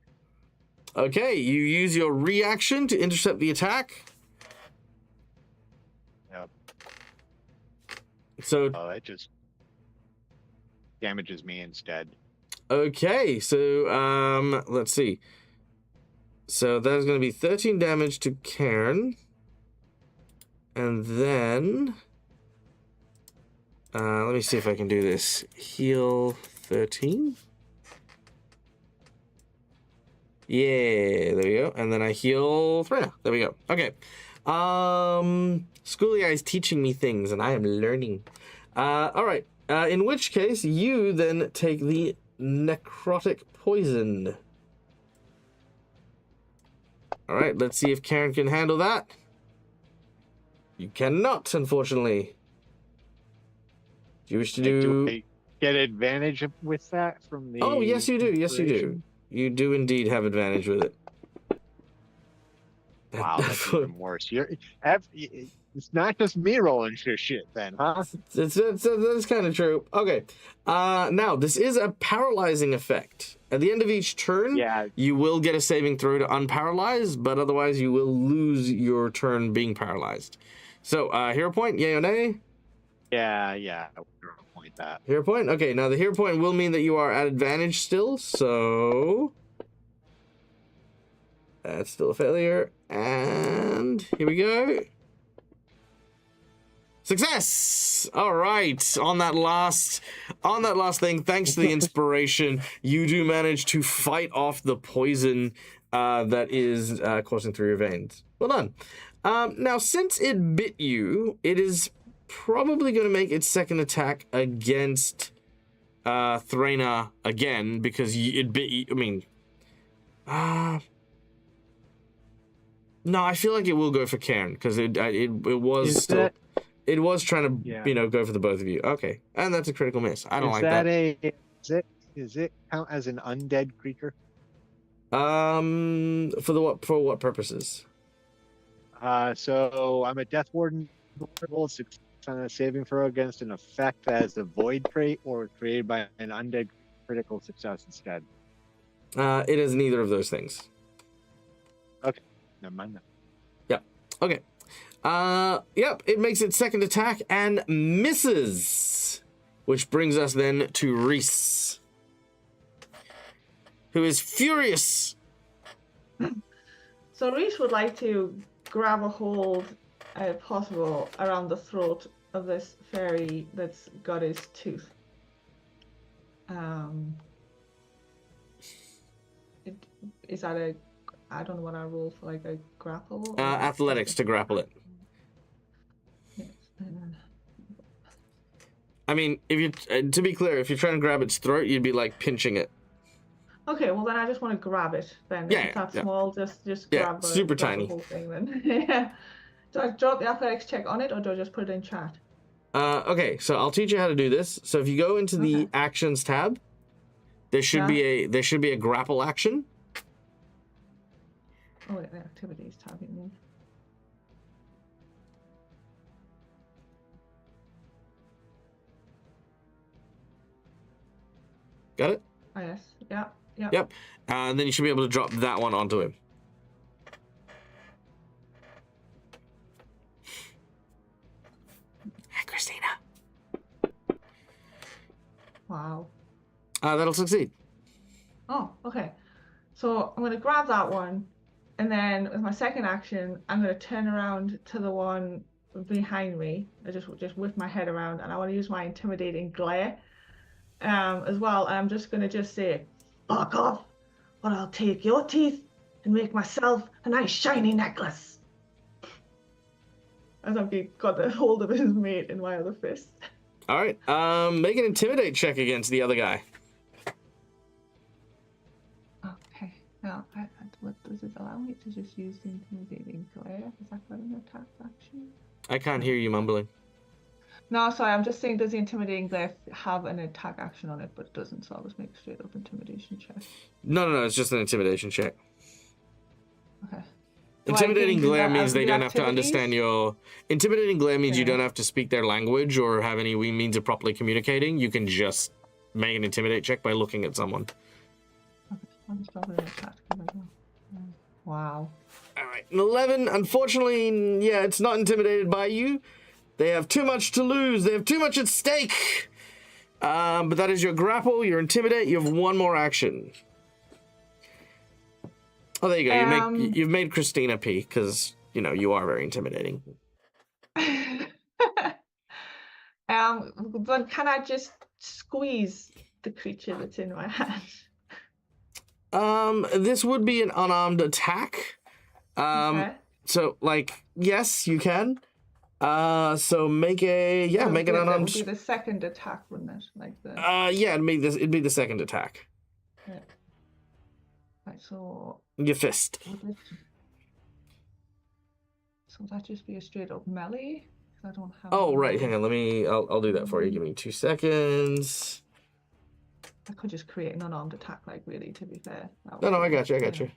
Okay, you use your reaction to intercept the attack. Yep. So It just damages me instead. okay, so let's see. So that's going to be 13 damage to Cairn. And then let me see if I can do this. Heal 13. Yeah, there we go. And then I heal Threna. There we go. Okay. Schooly Eye's teaching me things and I am learning. All right. In which case, you then take the necrotic poison. All right, let's see if Karen can handle that. You cannot, unfortunately. Do you wish to do... I get advantage with that from the... Oh, yes, you do. Yes, you do. inspiration? You do indeed have advantage with it. Wow, that's even worse. It's not just me rolling shit then, huh? That's kind of true. Okay. Now, this is a paralyzing effect. At the end of each turn, you will get a saving throw to unparalyze, but otherwise you will lose your turn being paralyzed. So, hero point, yay or nay? Yeah, hero point that. Hero point? Okay, now the hero point will mean that you are at advantage still, so... That's still a failure. And here we go. Success! All right. On that last thing, thanks to the inspiration, you do manage to fight off the poison that is coursing through your veins. Well done. Now, since it bit you, it is probably going to make its second attack against Threna again because it bit you. I mean, no, I feel like it will go for Cairn because it was still. It was trying to, go for the both of you. Okay, and that's a critical miss. I don't like that. Is it count as an undead creature? For what purposes? So I'm a Death Warden. Roll 6 on a saving throw against an effect that has the Void trait or created by an undead critical success instead. It is neither of those things. Okay, never mind that. Yep. Okay. Yep, it makes its second attack and misses. Which brings us then to Reese, who is furious. So Reese would like to grab a hold, if possible, around the throat of this fairy that's got his tooth. Is that a... I don't know what I roll for, like a grapple? Athletics to grapple it. I mean, if you to be clear, if you're trying to grab its throat, you'd be like pinching it. Okay, well then I just want to grab it. Then if that's small, just grab the, super grab tiny. the whole thing. Then yeah. Do I drop the athletics check on it, or do I just put it in chat? Okay, so I'll teach you how to do this. So if you go into the actions tab, there should be a grapple action. Oh wait, the activities tab, you mean? Got it? Oh yes, yeah. Yep. And then you should be able to drop that one onto him. Hi, Christina. Wow. That'll succeed. Oh, okay. So I'm going to grab that one, and then with my second action, I'm going to turn around to the one behind me. I just whip my head around, and I want to use my intimidating glare as well. And I'm just going to say, Fuck off, or I'll take your teeth and make myself a nice shiny necklace. As I've got the hold of his mate in my other fist. All right. Make an intimidate check against the other guy. Okay. Now, what does it allow me to just use the intimidating glare? Is that got an attack action? I can't hear you mumbling. No, sorry, I'm just saying, does the intimidating glare have an attack action on it, but it doesn't, so I'll just make a straight up intimidation check. No. It's just an intimidation check. Okay. Intimidating glare means they don't have to activities? understand your... Intimidating glare means you Yeah. don't have to speak their language or have any means of properly communicating. You can just make an intimidate check by looking at someone. Okay, I'll just drop it in the chat. Wow. All right, an 11. Unfortunately, yeah, it's not intimidated by you. They have too much to lose. They have too much at stake. But that is your grapple, your intimidate. You have one more action. Oh, there you go. You've made Christina pee because, you are very intimidating. But can I just squeeze the creature that's in my hand? This would be an unarmed attack. Okay. So, yes, you can. So make an unarmed. That would be the second attack, wouldn't it? Yeah, it'd be the second attack. Yeah. Right, so. Your fist. So would that just be a straight up melee? I don't have. Oh, right. Hang on. I'll do that for you. Give me 2 seconds. I could just create an unarmed attack, really, to be fair. No, I got you.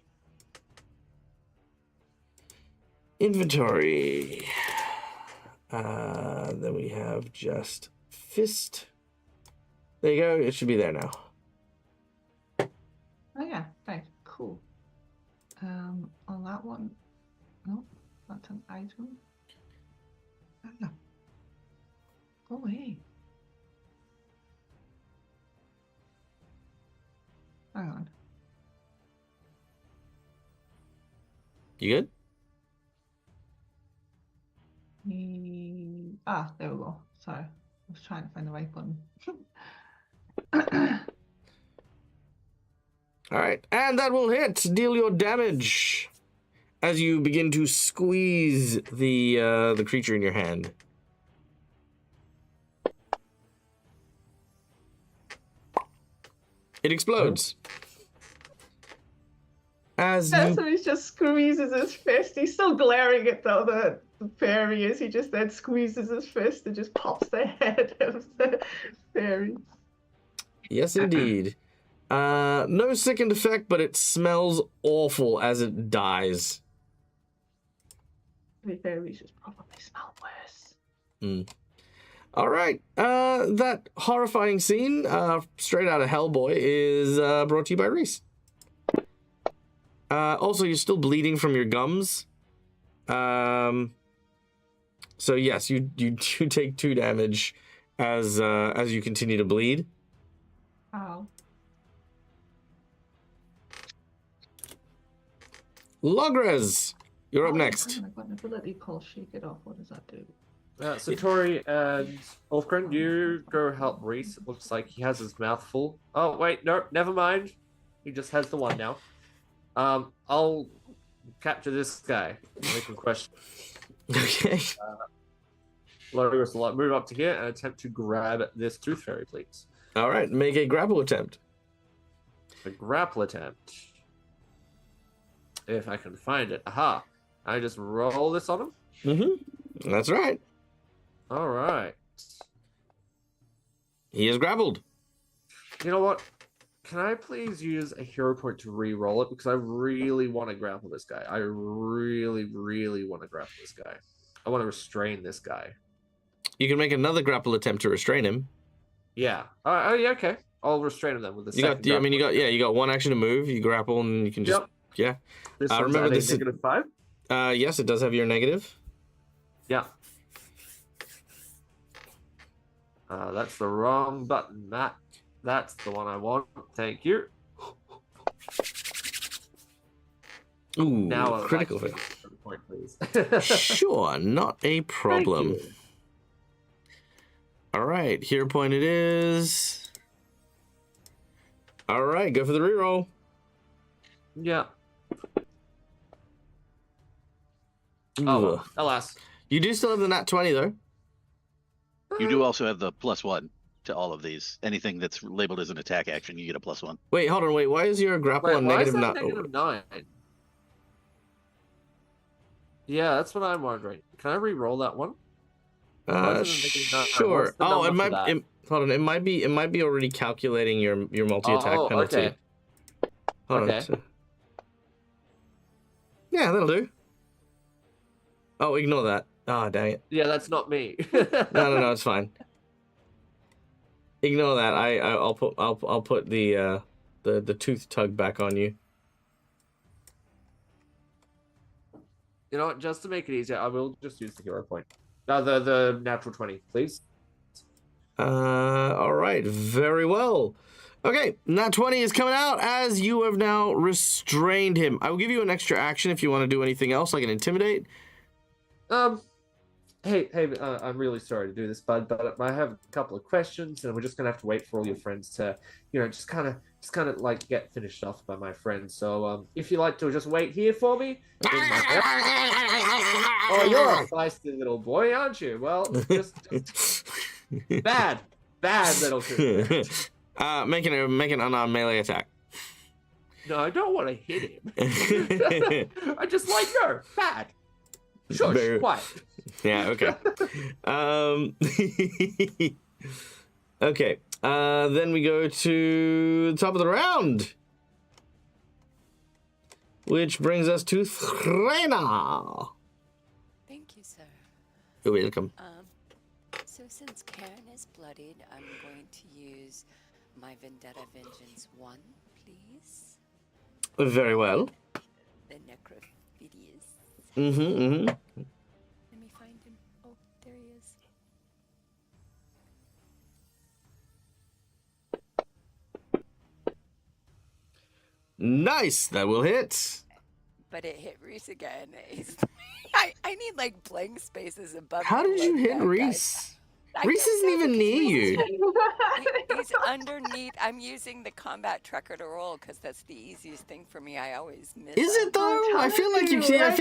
Inventory. Then we have just fist. There you go. It should be there now. Oh yeah, right, cool. On that one, no, that's an item. Ah. Go away. Hang on. You good? There we go. Sorry, I was trying to find the right button. All right, and that will hit. Deal your damage as you begin to squeeze the creature in your hand. It explodes. So he just squeezes his fist. He's still glaring at the fairy as he just then squeezes his fist and just pops the head of the fairy. Yes, indeed. No second effect, but it smells awful as it dies. The fairies just probably smell worse. All right. That horrifying scene, straight out of Hellboy, is brought to you by Reese. Also, you're still bleeding from your gums. So yes, you take 2 damage as you continue to bleed. Ow. Logres, you're up next. I've got an ability called Shake It Off. What does that do? Satori and Ulfgren, you go help Reese. It looks like he has his mouth full. Oh, wait, no, never mind. He just has the one now. I'll capture this guy. Make a question. Okay. Logres will move up to here and attempt to grab this tooth fairy, please. All right, make a grapple attempt. A grapple attempt. If I can find it. Aha. I just roll this on him. Mm-hmm. That's right. All right. He is grappled. You know what? Can I please use a hero point to re-roll it? Because I really want to grapple this guy. I really, really want to grapple this guy. I want to restrain this guy. You can make another grapple attempt to restrain him. Yeah. Oh, yeah, okay. I'll restrain him then with the second grapple. You got one action to move. You grapple and you can just... Yep. Yeah. This one's remember at this a -5? Yes, it does have your negative. Yeah. That's the wrong button, Matt. That's the one I want. Thank you. Ooh, Now critical hit. point, please. Sure, not a problem. Thank you. All right, hero point it is. All right, go for the reroll. Yeah. Oh, Ugh. alas. You do still have the nat 20 though. You do also have the +1 to all of these. Anything that's labeled as an attack action, you get a +1. Wait, hold on. Wait, why is your grapple Wait, on why is negative that nine? -9? Yeah, that's what I'm wondering. Can I re-roll that one? Why is it a -9? Sure. What's the Oh, it number for might. that? Hold on. It might be already calculating your multi-attack Oh, penalty. okay. Hold on. Okay. So- Yeah, that'll do. Oh, ignore that. Ah, dang it. Yeah, that's not me. No, it's fine. Ignore that. I'll put the tooth tug back on you. You know what? Just to make it easier, I will just use the hero point. The natural 20, please. All right, very well. Okay, nat 20 is coming out as you have now restrained him. I will give you an extra action if you want to do anything else, like an intimidate. Hey, I'm really sorry to do this, bud, but I have a couple of questions, and we're just gonna have to wait for all your friends to, just kind of like get finished off by my friends. So, if you like to just wait here for me. Oh, you're a feisty little boy, aren't you? Well, just bad little kid. Make an unarmed melee attack. No, I don't want to hit him. I just like no bad. Shush, quiet. Yeah, okay. Okay. Then we go to the top of the round. Which brings us to Threna. Thank you, sir. You're welcome. So since Karen is bloodied, I'm going to use my Vendetta Vengeance 1, please. Very well. The Necrophidius. Mm-hmm. Let me find him. Oh, there he is. Nice. That will hit. But it hit Reese again. I need like blank spaces above. How and did you below hit that, Reese? I Reese don't isn't know, even because near Reese is you. He's underneath. I'm using the combat tracker to roll because that's the easiest thing for me. I always miss. Is it though? I feel like you. telling you, I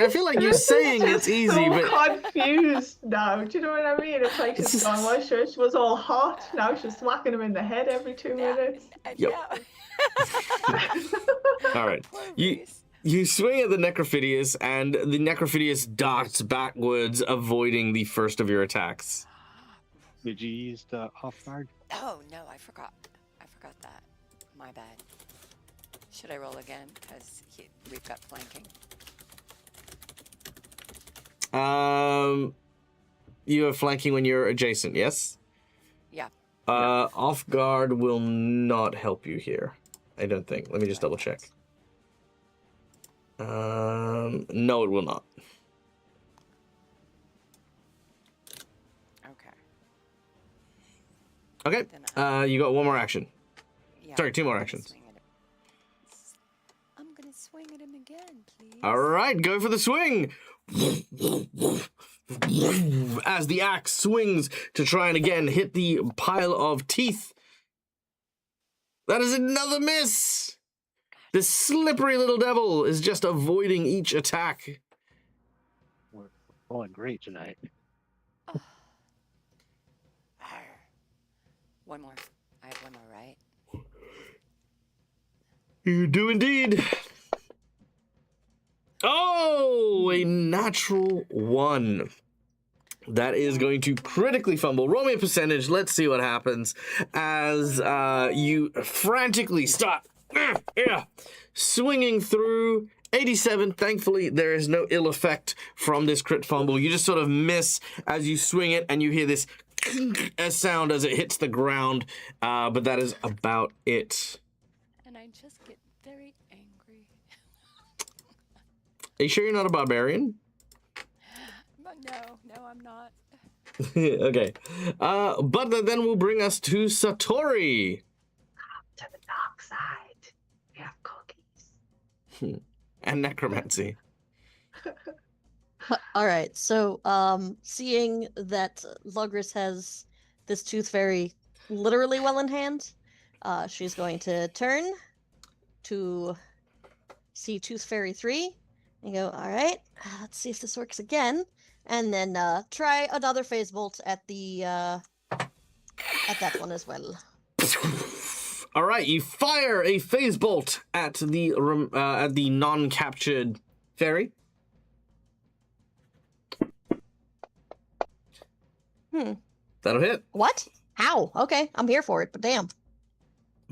feel like you're saying it's easy, so but confused now. Do you know what I mean? It's like she's gone. Well, sure, she was all hot. Now she's smacking him in the head every 2 minutes. Yep. Yeah. all right. Poor You Reese. you swing at the Necrophidius, and the Necrophidius darts backwards, avoiding the first of your attacks. Did you use the off guard? Oh no, I forgot. I forgot that. My bad. Should I roll again? Because we've got flanking. You have flanking when you're adjacent, yes? Yeah. Off guard will not help you here. I don't think. Let me just double check. No, it will not. Okay. Okay. Then You got one more action. Yeah, Sorry, 2 more I'm gonna actions. swing at him. I'm gonna swing at him again, please. All right, go for the swing. As the axe swings to try and again hit the pile of teeth. That is another miss. This slippery little devil is just avoiding each attack. We're rolling great tonight. Oh. Arr. One more. I have one more, right? You do indeed. Oh, a natural 1. That is going to critically fumble. Roll me a percentage. Let's see what happens as you frantically start swinging through. 87. Thankfully, there is no ill effect from this crit fumble. You just sort of miss as you swing it, and you hear this sound as it hits the ground. But that is about it. And I just get very angry. Are you sure you're not a barbarian? But no, I'm not. Okay. But that then will bring us to Satori. To the dark side. We have cookies. And necromancy. All right. So, seeing that Logris has this tooth very literally well in hand, She's going to turn to see Tooth Fairy 3 and go, all right, let's see if this works again. And then try another phase bolt at the at that one as well. All right, you fire a phase bolt at the non-captured fairy. That'll hit. What? How? Okay, I'm here for it, but damn.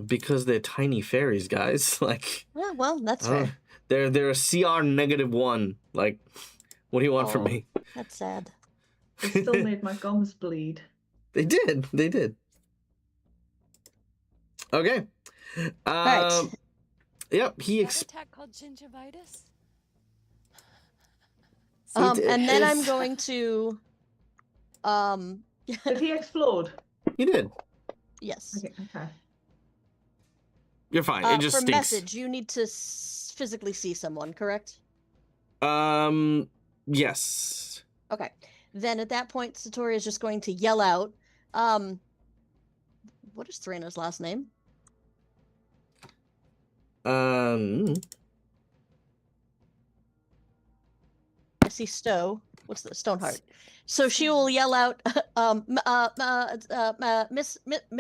Because they're tiny fairies, guys. Like, Yeah, well, that's fair. they're a CR -1. Like, what do you want from me? That's sad. It still made my gums bleed. They did. They did. Okay. Right. Yep. He Is that attack called gingivitis? And then I'm going to Did he explode? He did. yes. Okay. You're fine. It just for stinks. message, you need to physically see someone, correct? Yes. Okay. Then at that point, Satori is just going to yell out, what is Threna's last name? I see Stowe. What's the Stoneheart? So she will yell out, Miss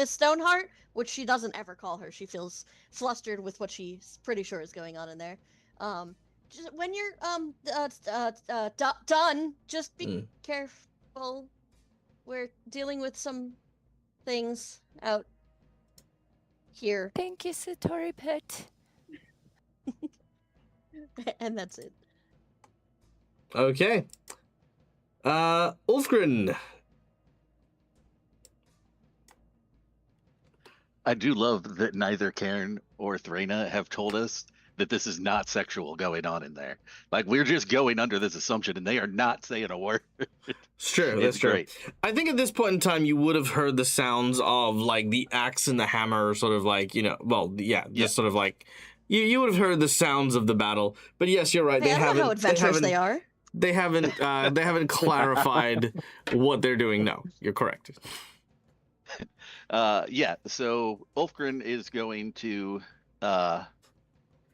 Stoneheart, which she doesn't ever call her. She feels flustered with what she's pretty sure is going on in there. Just when you're done, just be careful. We're dealing with some things out here. Thank you, Satori Pet. And that's it. Okay. Ulfgren. I do love that neither Karen or Threna have told us that this is not sexual going on in there. Like, we're just going under this assumption, and they are not saying a word. It's true. It's That's true. great. I think at this point in time, you would have heard the sounds of like the axe and the hammer, sort of like, just sort of like you would have heard the sounds of the battle. But yes, you're right. Hey, I don't know how adventurous they are. They haven't clarified what they're doing. No, you're correct. So Ulfgren is going to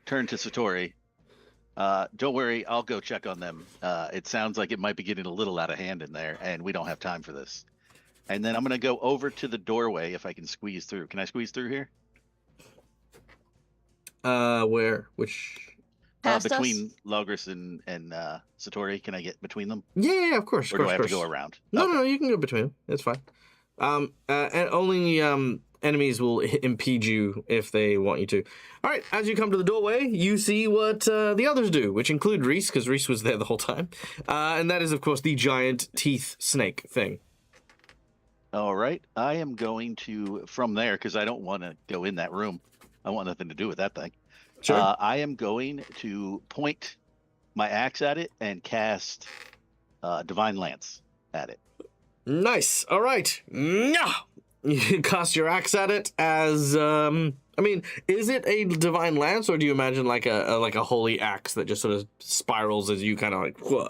turn to Satori. Don't worry, I'll go check on them. It sounds like it might be getting a little out of hand in there, and we don't have time for this. And then I'm going to go over to the doorway if I can squeeze through. Can I squeeze through here? Where? Which? Past between Logris and Satori. Can I get between them? Yeah, of course. Or do I have to go around? No, you can go between them. It's fine. And only enemies will impede you if they want you to. All right, as you come to the doorway, you see what the others do, which include Reese, because Reese was there the whole time. And that is, of course, the giant teeth snake thing. All right, I am going to, from there, because I don't want to go in that room. I want nothing to do with that thing. Sure. I am going to point my axe at it and cast Divine Lance at it. Nice. All right. You cast your axe at it as is it a divine lance, or do you imagine like a holy axe that just sort of spirals as you kind of like? Whoa.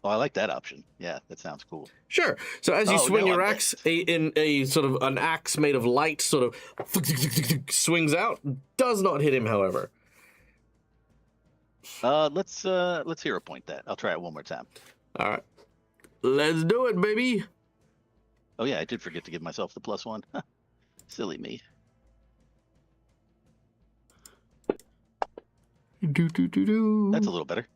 Oh, I like that option. Yeah, that sounds cool. Sure. So as you swing your I'm axe, a sort of an axe made of light sort of swings out. Does not hit him, however. Let's hero point that. I'll try it one more time. All right. Let's do it, baby. Oh yeah, I did forget to give myself the +1. Silly me. That's a little better.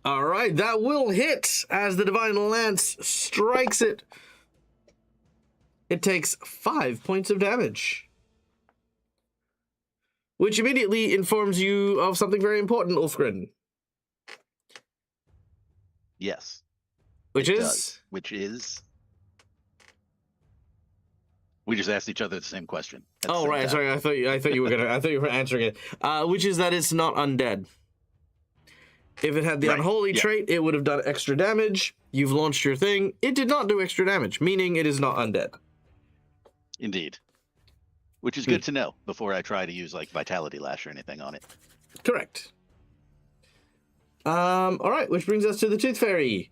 All right, that will hit as the Divine Lance strikes it. It takes 5 points of damage. Which immediately informs you of something very important, Ulfgren. Yes. Which it is? Does. Which is? We just asked each other the same question. Oh, right. Sorry, I thought you were answering it. Which is that it's not undead. If it had the unholy trait, it would have done extra damage. You've launched your thing. It did not do extra damage, meaning it is not undead. Indeed. Which is good to know before I try to use like Vitality Lash or anything on it. Correct. All right, which brings us to the Tooth Fairy.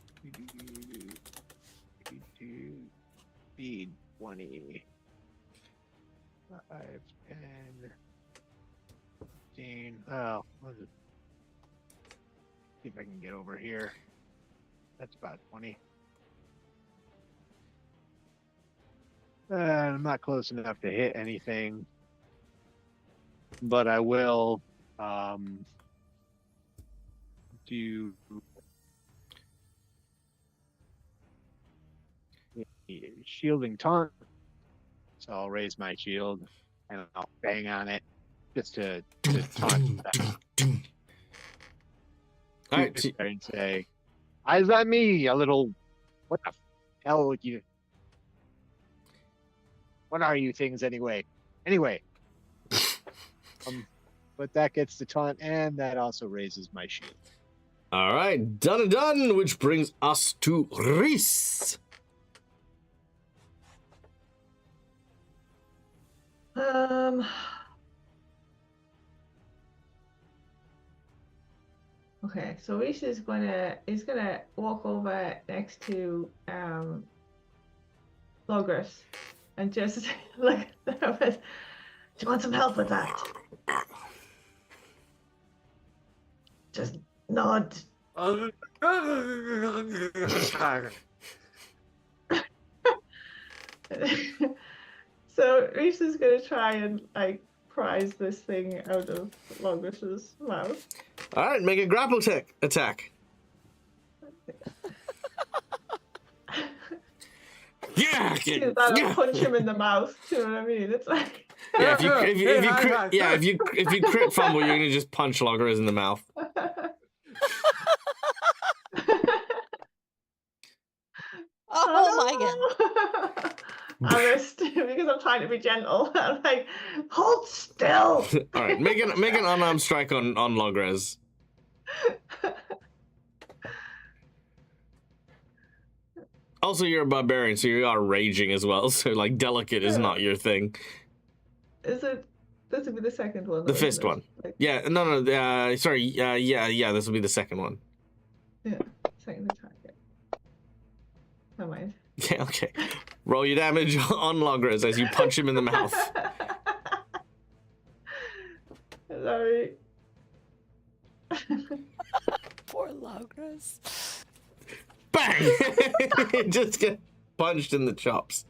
Speed 20. 5, 10, 15. Oh, I'll just see if I can get over here. That's about 20. I'm not close enough to hit anything, but I will do a shielding taunt. So I'll raise my shield and I'll bang on it just to taunt that. All right. Sit there and say, "Eyes on me, a little. What the hell would you? What are you things anyway? Anyway." But that gets the taunt, and that also raises my shield. All right, done and done, which brings us to Reese. Okay, so Reese is gonna walk over next to Logris and just look at them. Do you want some help with that? Just nod. So Reese is gonna try and like prise this thing out of Logris's mouth. All right, make a grapple attack. Yeah, That'll punch him in the mouth. Do you know what I mean? It's like yeah. If you crit fumble, you're gonna just punch Logris in the mouth. Oh my god. I missed because I'm trying to be gentle. I'm like, hold still. All right, make an unarmed strike on Logres. Also, you're a barbarian, so you are raging as well. So, like, delicate is not your thing. Is it? This would be the second one. The fist one. Like, Yeah, no. Sorry. Yeah. This will be the second one. yeah, second attack. Yeah. Never mind. Yeah. Okay. Roll your damage on Logres as you punch him in the mouth. Sorry. Poor Logres. Bang! Just get punched in the chops.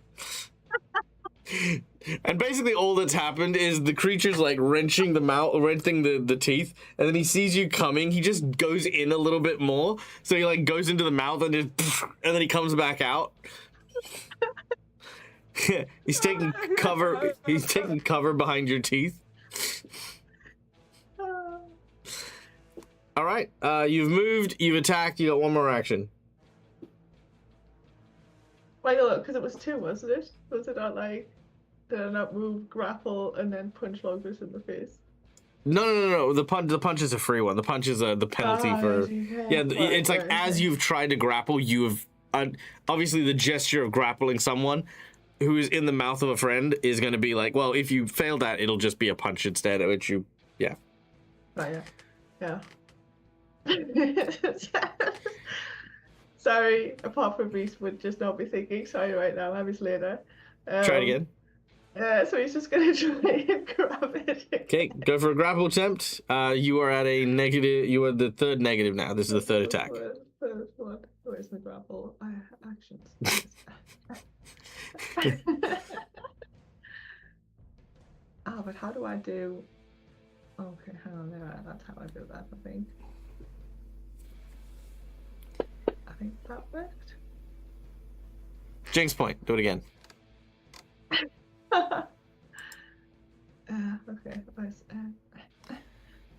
And basically all that's happened is the creature's like wrenching the teeth, and then he sees you coming, he just goes in a little bit more. So he like goes into the mouth and just and then he comes back out. He's taking cover behind your teeth. All right, you've moved, you've attacked, you got one more action. Wait, look, because it was 2, wasn't it? Was it not like, did I not move, grapple, and then punch Logris in the face? No. The punch is a free one. The punch is the penalty for. Yeah, it's like as you've tried to grapple, you have obviously the gesture of grappling someone who is in the mouth of a friend is going to be like, well, if you fail that, it'll just be a punch instead, which you, yeah. Oh yeah. Sorry, apart from Reese would just not be thinking sorry right now, maybe it's later. Try it again. So he's just gonna try and grab it. Okay, go for a grapple attempt. You are at a negative. You are the third negative now. This is the third attack. First one. Where's my grapple? Actions. Oh, but how do I do? Okay, hang on there. That's how I do that. I think that worked. Jinx point. Do it again. Okay. There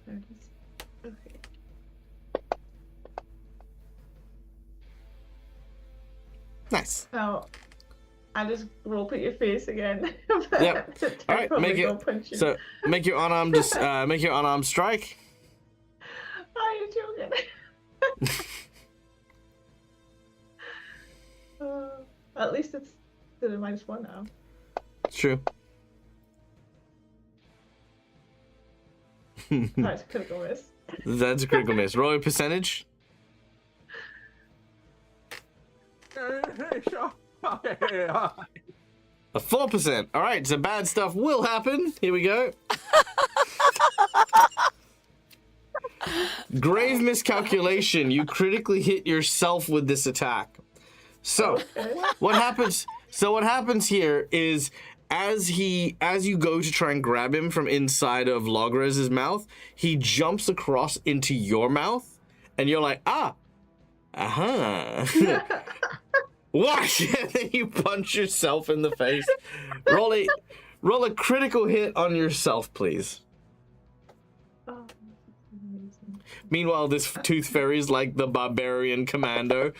it is. Okay. Nice. Now, I just roll at your face again. Yep. All right. Make your unarmed strike. Are you joking? At least it's to the -1 now. It's true. That's a critical miss. That's a critical miss. Roll your percentage. Sure. Okay. A 4%. All right, so bad stuff will happen. Here we go. Grave miscalculation. You critically hit yourself with this attack. So, what happens? So what happens here is, as you go to try and grab him from inside of Logres's mouth, he jumps across into your mouth, and you're like, What? And then you punch yourself in the face. Roll a critical hit on yourself, please. Oh, amazing. Meanwhile, this tooth fairy is like the barbarian commando.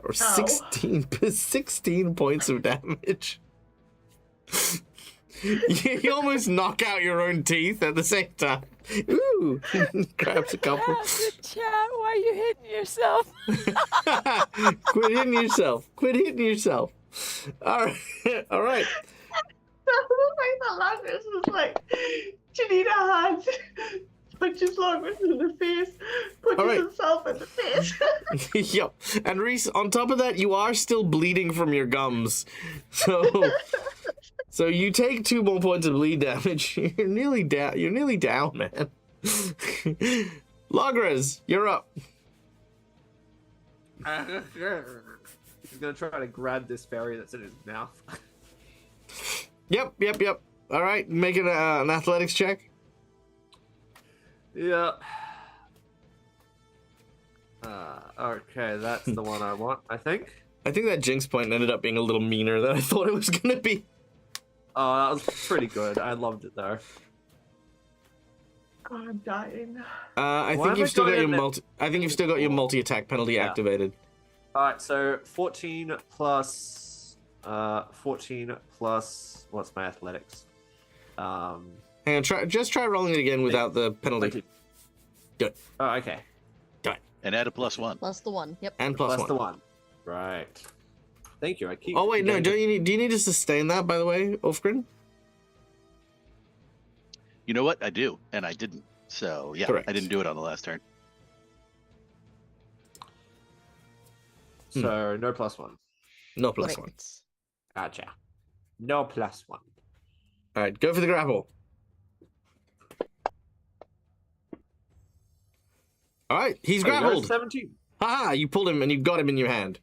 Or 16 points of damage. You almost knock out your own teeth at the same time. Ooh, grabs a couple. The chat, why are you hitting yourself? Quit hitting yourself. Quit hitting yourself. All right. All right. The Logres was like, Janita hands, punches Logres in the face, punches himself in the face. Yep. And Reese, on top of that, you are still bleeding from your gums. So you take 2 more points of bleed damage. You're nearly down. You're nearly down, man. Logres, you're up. He's gonna try to grab this fairy that's in his mouth. Yep. All right, make an athletics check. Yeah. Okay, that's the one I want, I think. I think that Jinx point ended up being a little meaner than I thought it was gonna be. Oh, that was pretty good. I loved it though. Oh, I'm dying. I think you've still got your multi attack penalty activated. All right, so 14 plus what's my athletics? Hang on, try rolling it again without the penalty. Do it. Oh, okay. And add a +1. Plus the 1. Yep. And plus Plus one. the 1. Right. Thank you. I keep. Oh wait, no, forgetting do you need to sustain that, by the way, Ulfgren? You know what? I do, and I didn't. So yeah, Correct. I didn't do it on the last turn. So no +1. No plus one. Right. Gotcha. No +1. All right, go for the grapple. All right, he's There we go, grappled. 17. Haha, you pulled him and you got him in your hand.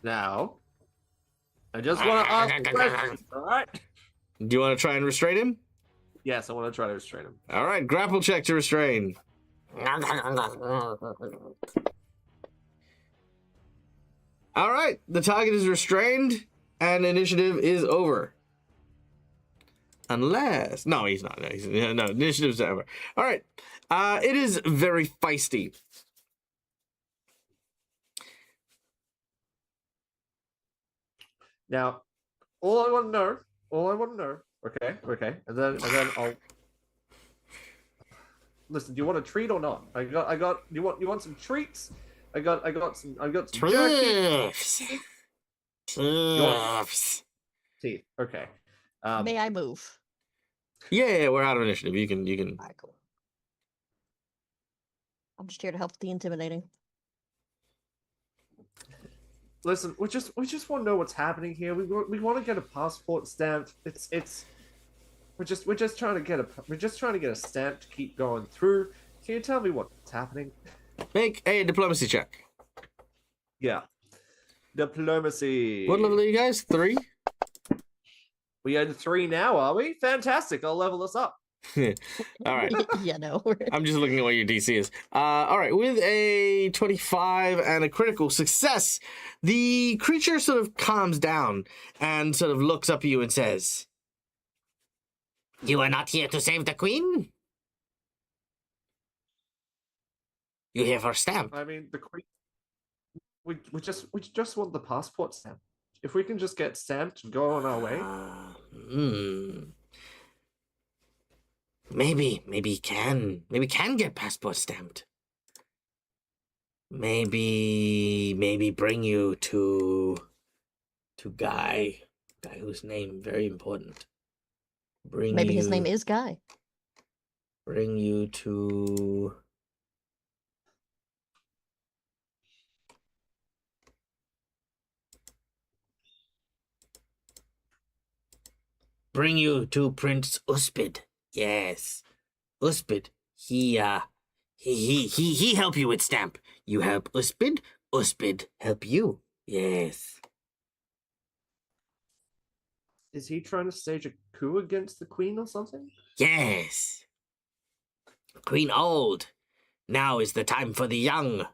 Now, I just want to ask a question. All right. Do you want to try and restrain him? Yes, I want to try to restrain him. All right, grapple check to restrain. All right, the target is restrained and initiative is over. Unless, no, he's not. No, initiative's over. All right, it is very feisty. Now, all I want to know, okay, and then I'll listen. Do you want a treat or not? I got. You want some treats? I got some jerky. Trips. Teeth. Okay. May I move? Yeah, we're out of initiative. You can. Alright, cool. I'm just here to help with the intimidating. Listen, we just want to know what's happening here. We want to get a passport stamped. We're just trying to get a stamp to keep going through. Can you tell me what's happening? Make a diplomacy check. Yeah. Diplomacy. What level are you guys? 3? We are 3 now, are we? Fantastic. I'll level us up. All right. Yeah, no. I'm just looking at what your DC is. All right, with a 25 and a critical success, the creature sort of calms down and sort of looks up at you and says, "You are not here to save the queen? You here for stamp?" I mean, the queen. We just want the passport stamp. If we can just get stamped and go on our way. Maybe can get passport stamped. Maybe bring you to Guy whose name very important. Maybe his name is Guy. Bring you to bring you to Prince Uspid. Yes, Uspid. He help you with stamp. You help Uspid. Uspid help you. Yes. Is he trying to stage a coup against the queen or something? Yes. Queen old. Now is the time for the young.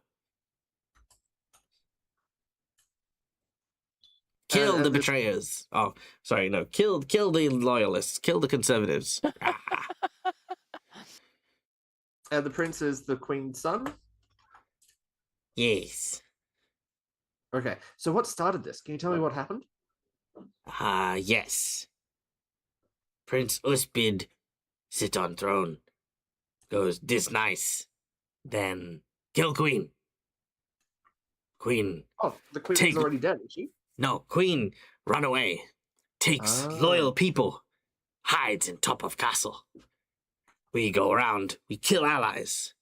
Kill And the this- betrayers. Oh, sorry, no. Kill the loyalists. Kill the conservatives. And the prince is the queen's son? Yes. Okay, so what started this? Can you tell me what happened? Yes. Prince Uspid sit on throne. Goes this nice. Then kill queen. Queen. Oh, the queen Take- is already dead, is she? No, queen run away. Takes loyal people. Hides in top of castle. We go around. We kill allies.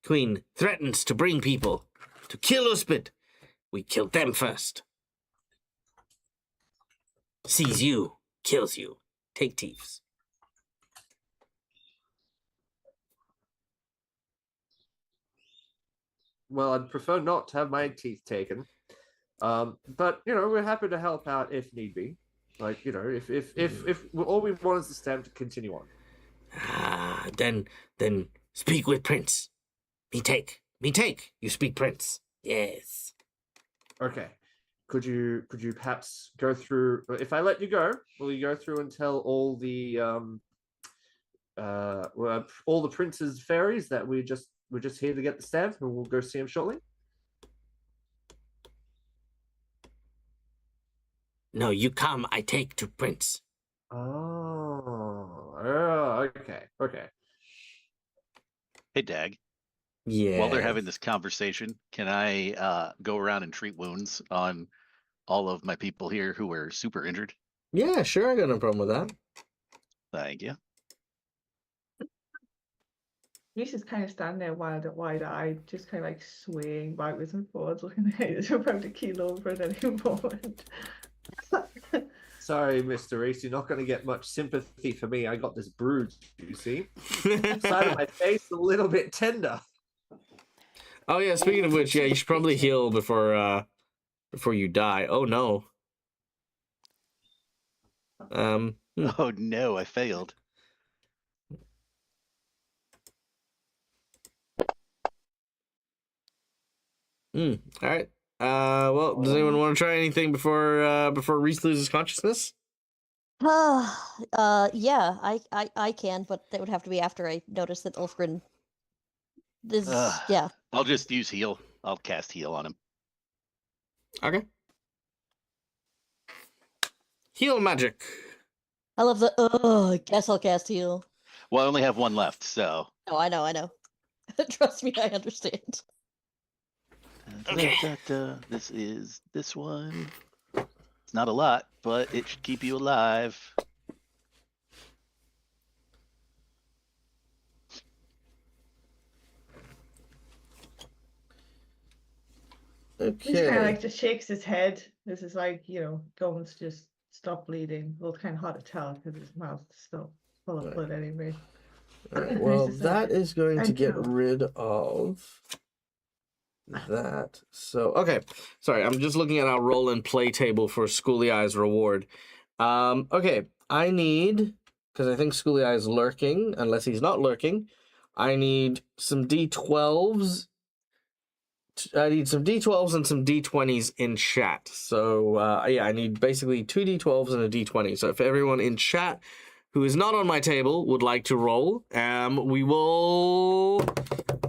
Queen threatens to bring people to kill Uspid. We kill them first. Sees you, kills you. Take thieves. Well, I'd prefer not to have my teeth taken. But we're happy to help out if need be. Like, if all we want is the stamp to continue on. Then speak with Prince. Me take. You speak Prince. Yes. Okay. Could you perhaps go through? If I let you go, will you go through and tell all the prince's fairies that we're just here to get the stamp, and we'll go see him shortly? No, you come. I take to Prince. Oh, okay. Hey, Dag. Yeah. While they're having this conversation, can I go around and treat wounds on all of my people here who are super injured? Yeah, sure. I got no problem with that. Thank you. He's just kind of standing there wide-eyed, just kind of like swaying backwards and forwards, looking like he's about to keel over at any moment. Sorry, Mr. Reese, you're not going to get much sympathy for me. I got this bruise, you see. Side of my face a little bit tender. Oh yeah, speaking of which, yeah, you should probably heal before you die. Oh no. Oh no, I failed. All right. Well, does anyone want to try anything before Reese loses consciousness? Yeah, I can, but that would have to be after I notice that Ulfgren is yeah. I'll just use heal. I'll cast heal on him. Okay. Heal magic. I love the I guess I'll cast heal. Well, I only have one left, so. Oh, I know. Trust me, I understand. Okay. This is this one. It's not a lot, but it should keep you alive. He kind of Okay. like just shakes his head. This is like, Gomes just stop bleeding. Well, it's kind of hard to tell because his mouth is still full of blood anyway. All right, well, This is that is going to thank get you. rid of that. So, okay. Sorry, I'm just looking at our roll and play table for Schooly Eye's reward. Okay, I need, because I think Schooly Eye is lurking, unless he's not lurking, I need some D12s. I need some D12s and some D20s in chat. So, yeah, I need basically 2 D12s and a D20. So if everyone in chat who is not on my table would like to roll, we will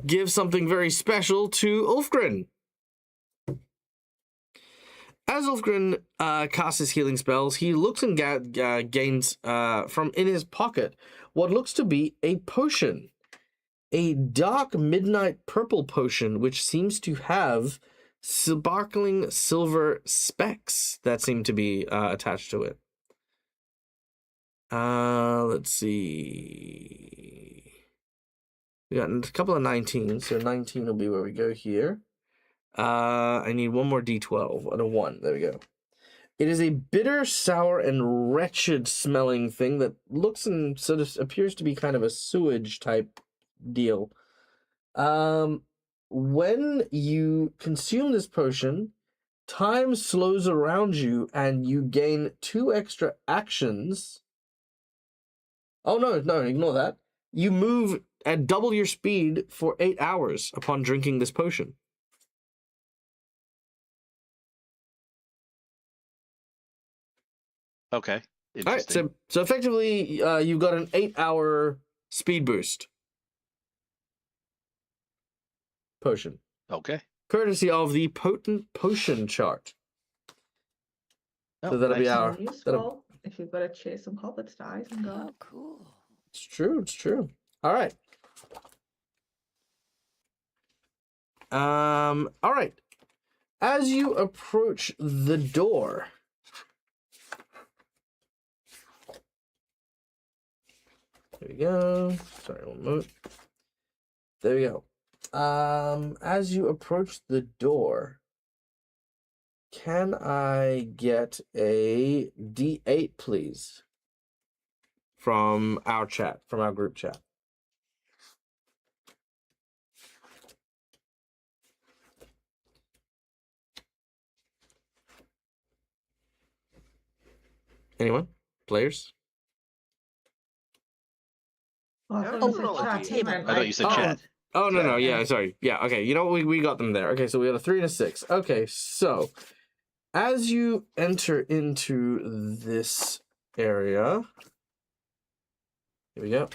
give something very special to Ulfgren. As Ulfgren casts his healing spells, he looks and gains from in his pocket what looks to be a potion. A dark midnight purple potion, which seems to have sparkling silver specks that seem to be attached to it. Let's see. We got a couple of 19s, so 19 will be where we go here. I need one more D12 and a 1. There we go. It is a bitter, sour, and wretched smelling thing that looks and sort of appears to be kind of a sewage type deal. When you consume this potion, time slows around you and you gain 2 extra actions. Oh, no, ignore that. You move at double your speed for 8 hours upon drinking this potion. Okay. All right, Interesting. so effectively, you've got an 8-hour speed boost potion, Okay. courtesy of the potent potion chart. Oh, So that'll be nice. our. Very That'll, useful if you've got to chase some hobbits dies and go. Oh, cool. it's true. It's true. All right. All right. As you approach the door, there we go. Sorry, one moment. There we go. As you approach the door, can I get a D8, please? From our chat, from our group chat. Anyone? Players? Oh, I Yeah, thought I you can said roll a chat. D8. You meant, I thought you said Oh. chat. Oh, no, Yeah. yeah, sorry. Yeah, okay, you know what? We got them there. Okay, so we got a 3 and a 6. Okay, so as you enter into this area, here we go.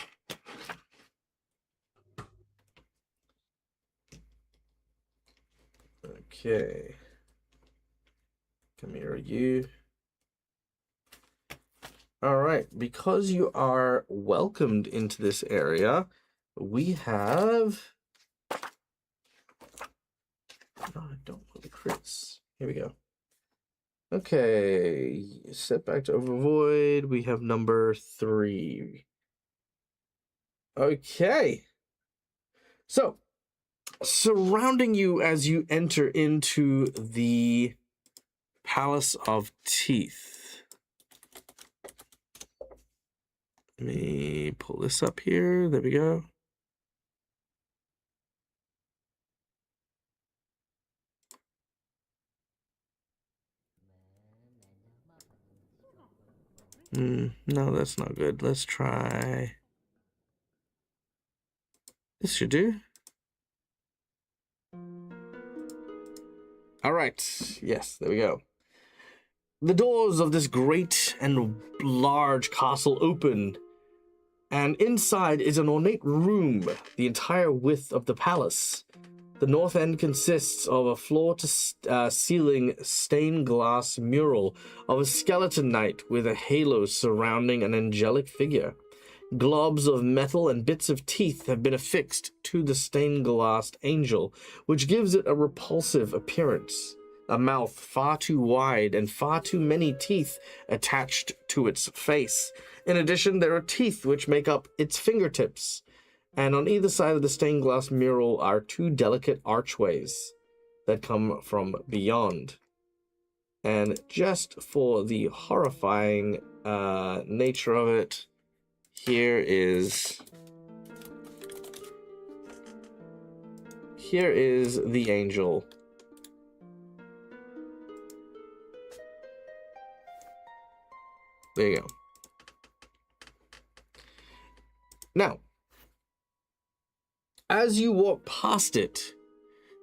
Okay. Come here, you. All right, because you are welcomed into this area, we have. No, I don't want the crits. Here we go. Okay, setback to overvoid. We have number 3. Okay. So, surrounding you as you enter into the Palace of Teeth. Let me pull this up here. There we go. No, that's not good. Let's try. This should do. All right. Yes, there we go. The doors of this great and large castle open, and inside is an ornate room, the entire width of the palace. The north end consists of a floor-to-ceiling stained glass mural of a skeleton knight with a halo surrounding an angelic figure. Globs of metal and bits of teeth have been affixed to the stained glass angel, which gives it a repulsive appearance. A mouth far too wide and far too many teeth attached to its face. In addition, there are teeth which make up its fingertips. And on either side of the stained glass mural are 2 delicate archways that come from beyond. And just for the horrifying nature of it, here is the angel. There you go. Now, as you walk past it,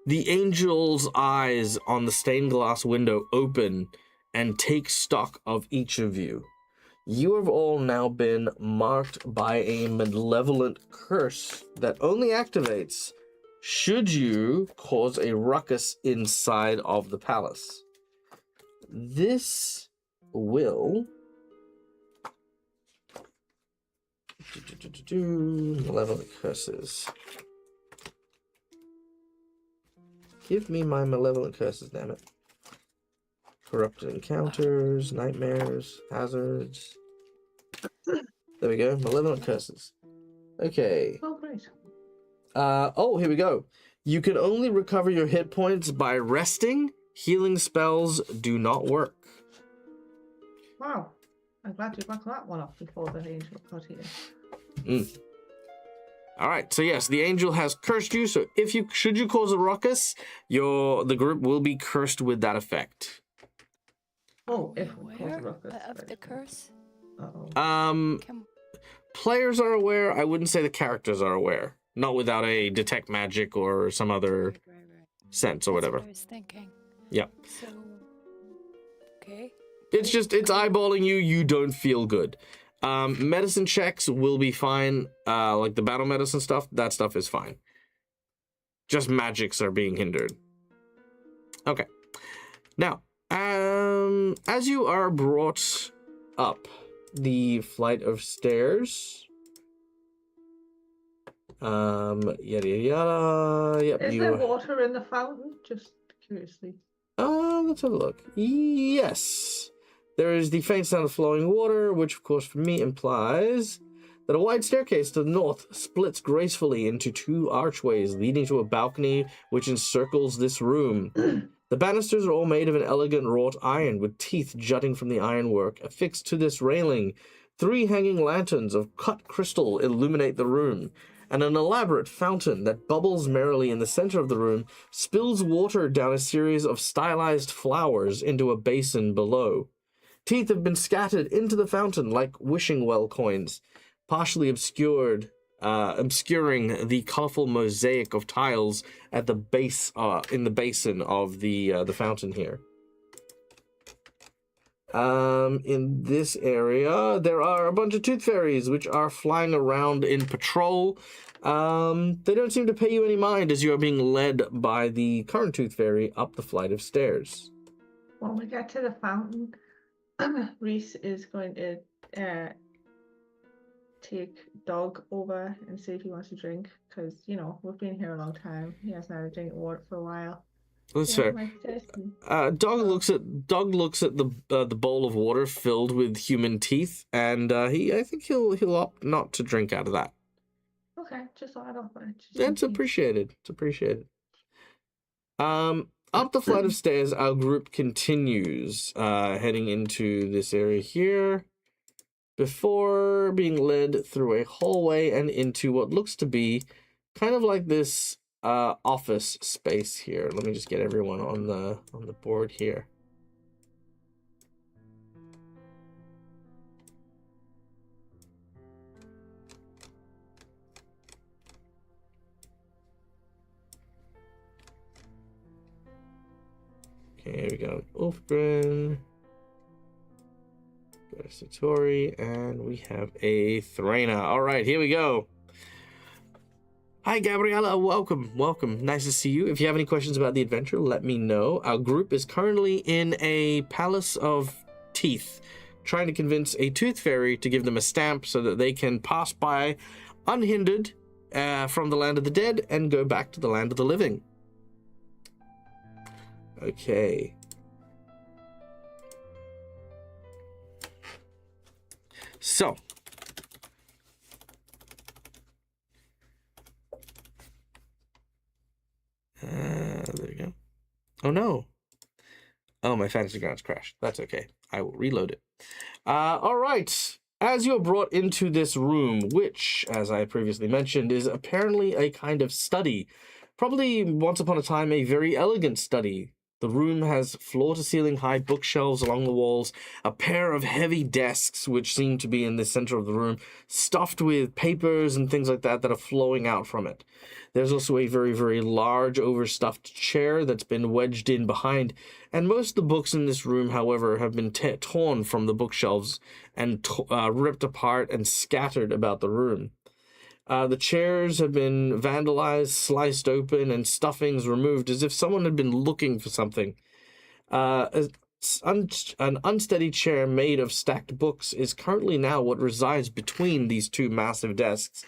the angel's eyes on the stained glass window open and take stock of each of you. You have all now been marked by a malevolent curse that only activates should you cause a ruckus inside of the palace. This will... Malevolent curses. Give me my malevolent curses, damn it. Corrupted encounters, nightmares, hazards. There we go, malevolent curses. Okay. Oh, great. Here we go. You can only recover your hit points by resting. Healing spells do not work. Wow. I'm glad you got that one off before the angel got here. All right, so yes, the angel has cursed you. So if you should you cause a ruckus, the group will be cursed with that effect. Oh, Are if we we cause a aware ruckus. of the right. curse? Uh-oh. Can, Players are aware. I wouldn't say the characters are aware. Not without a detect magic or some other right. sense or That's whatever. what I was thinking. Yeah. So, okay. It's eyeballing you. You don't feel good. Medicine checks will be fine. Like the battle medicine stuff, that stuff is fine. Just magics are being hindered. Okay. Now, as you are brought up the flight of stairs, yada yada yada. Yep. Is there water in the fountain? Just curiously. Let's have a look. Yes. There is the faint sound of flowing water, which of course for me implies that a wide staircase to the north splits gracefully into two archways leading to a balcony which encircles this room. The banisters are all made of an elegant wrought iron with teeth jutting from the ironwork. Affixed to this railing, 3 hanging lanterns of cut crystal illuminate the room, and an elaborate fountain that bubbles merrily in the center of the room spills water down a series of stylized flowers into a basin below. Teeth have been scattered into the fountain like wishing well coins, partially obscuring the colorful mosaic of tiles at the base in the basin of the fountain here. In this area, there are a bunch of tooth fairies which are flying around in patrol. They don't seem to pay you any mind as you are being led by the current tooth fairy up the flight of stairs. When we get to the fountain, Reese is going to take Dog over and see if he wants to drink, because, you know, we've been here a long time. He hasn't had a drink of water for a while. That's Yeah, fair. might be thirsty. Dog looks at the bowl of water filled with human teeth, and I think he'll opt not to drink out of that. Okay, just thought I'd offer it. Just in That's case. appreciated. It's appreciated. Up the flight of stairs, our group continues, heading into this area here, before being led through a hallway and into what looks to be kind of like this office space here. Let me just get everyone on the board here. Okay, here we go. Ulfgren, got a Satori, and we have a Threna. All right, here we go. Hi, Gabriella. Welcome. Nice to see you. If you have any questions about the adventure, let me know. Our group is currently in a palace of teeth, trying to convince a tooth fairy to give them a stamp so that they can pass by unhindered from the land of the dead and go back to the land of the living. Okay. So. There we go. Oh no. Oh, my fantasy grounds crashed. That's okay. I will reload it. All right. As you are brought into this room, which, as I previously mentioned, is apparently a kind of study. Probably once upon a time a very elegant study. The room has floor-to-ceiling high bookshelves along the walls, a pair of heavy desks which seem to be in the center of the room, stuffed with papers and things like that that are flowing out from it. There's also a very, very large overstuffed chair that's been wedged in behind, and most of the books in this room, however, have been torn from the bookshelves and ripped apart and scattered about the room. The chairs have been vandalized, sliced open, and stuffings removed as if someone had been looking for something. An unsteady chair made of stacked books is currently now what resides between these two massive desks,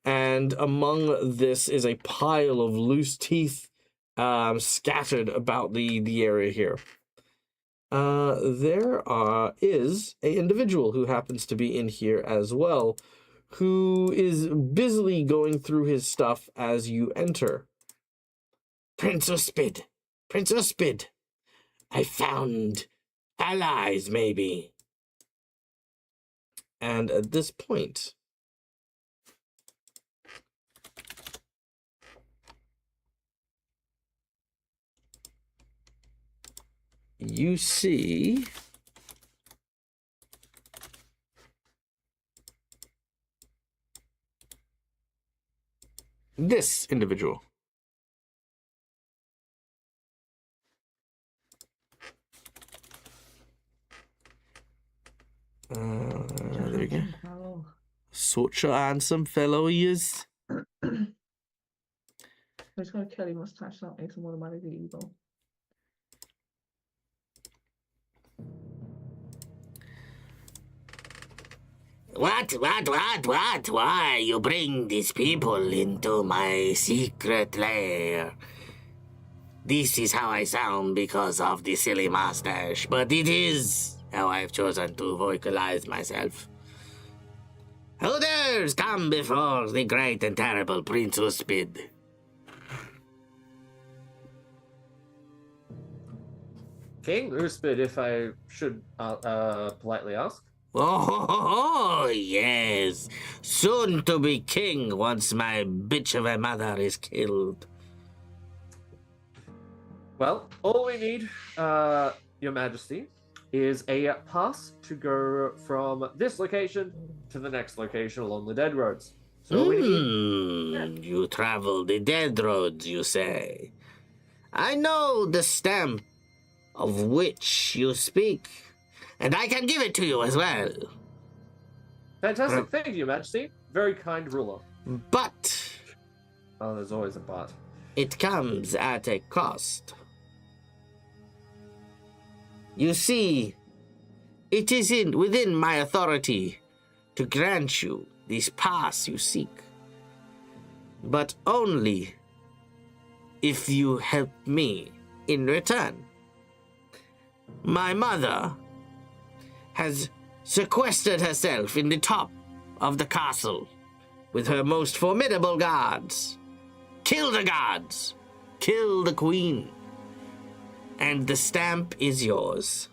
and among this is a pile of loose teeth scattered about the area here. There is an individual who happens to be in here as well, who is busily going through his stuff as you enter. Prince Uspid, I found allies, maybe. And at this point, you see this individual. There we go. Oh. Such a handsome fellow he is. I'm just gonna kill your mustache, so that makes him automatically evil. What? Why you bring these people into my secret lair? This is how I sound because of the silly mustache, but it is how I've chosen to vocalize myself. Who dares come before the great and terrible Prince Uspid? King Uspid, if I should politely ask. Oh, yes. Soon to be king once my bitch of a mother is killed. Well, all we need, Your Majesty, is a pass to go from this location to the next location along the dead roads. So we need... You travel the dead roads, you say. I know the stamp of which you speak, and I can give it to you as well. Fantastic. Thank you, Your Majesty. Very kind ruler. But Oh, there's always a but. it comes at a cost. You see, it is within my authority to grant you this pass you seek, but only if you help me in return. My mother has sequestered herself in the top of the castle with her most formidable guards. Kill the guards, kill the queen, and the stamp is yours.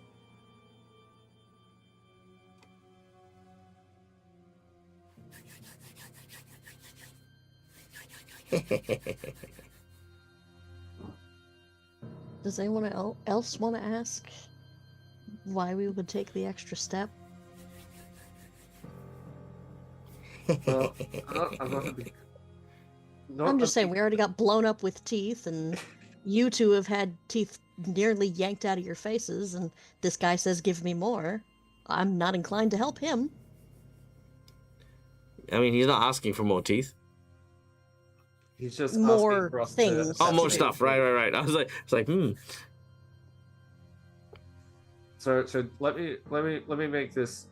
Does anyone else want to ask why we would take the extra step? Well, I'm not a big... I'm just saying, we already got blown up with teeth, and you two have had teeth nearly yanked out of your faces, and this guy says, give me more. I'm not inclined to help him. I mean, he's not asking for more teeth. He's just More asking for us things. to... Oh, more stuff. Right. I was like, So let me make this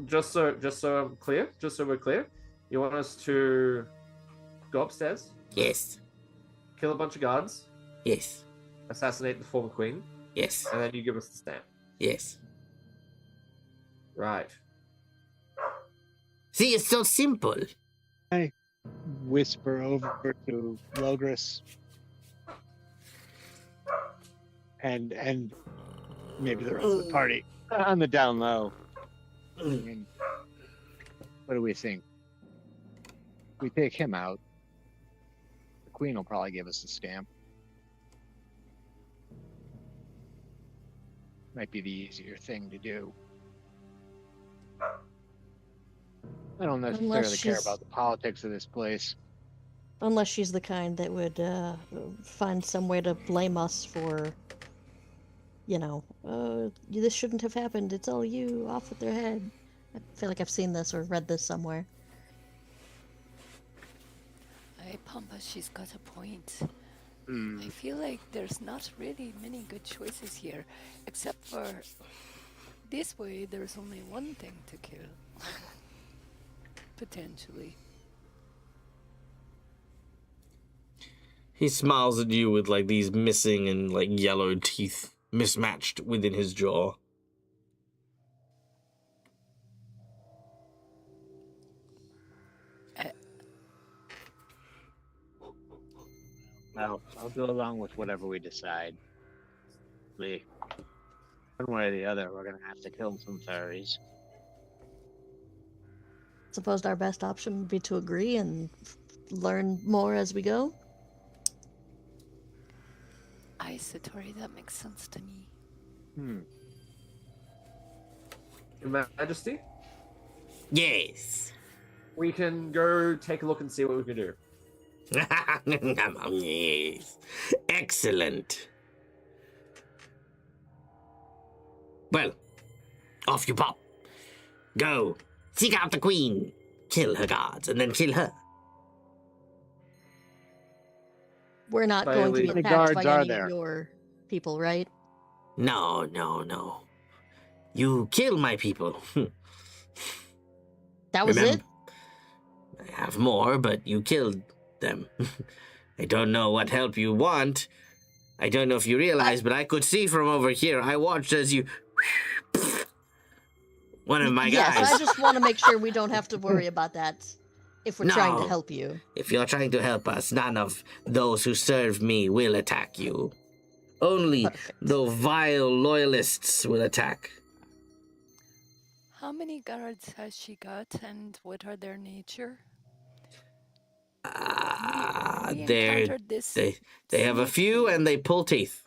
just so I'm clear, just so we're clear. You want us to go upstairs, Yes, kill a bunch of guards, yes, assassinate the former queen, yes, and then you give us the stamp. yes. Right. See, it's so simple. Whisper over to Logris and maybe the rest of the party on the down low. I mean, what do we think? We take him out. The queen will probably give us the stamp. Might be the easier thing to do. I don't necessarily care about the politics of this place. Unless she's the kind that would find some way to blame us for, this shouldn't have happened. It's all you. Off with their head. I feel like I've seen this or read this somewhere. Hey, Pampa, she's got a point. I feel like there's not really many good choices here, except for this way there's only one thing to kill. Potentially. he smiles at you with like these missing and like yellow teeth mismatched within his jaw. Well, I'll go along with whatever we decide. One way or the other, we're gonna have to kill some fairies. suppose our best option would be to agree and learn more as we go. Aye, Satori, that makes sense to me. Your Majesty, Yes. we can go take a look and see what we can do. Yes. Excellent. Well, off you pop. Go. Seek out the queen. Kill her guards, and then kill her. We're not By going to be the How many attacked by guards are any of there? your people, right? No, no, no. You kill my people. That was Remember, it? I have more, but you killed them. I don't know what help you want. I don't know if you realize, but I could see from over here. I watched as you... One of my guys. Yes, I just want to make sure we don't have to worry about that if we're trying to No. help you. If you're trying to help us, none of those who serve me will attack you. Only Perfect. the vile loyalists will attack. How many guards has she got, and what are their nature? We encountered this. They have a snake few thing. and they pull teeth.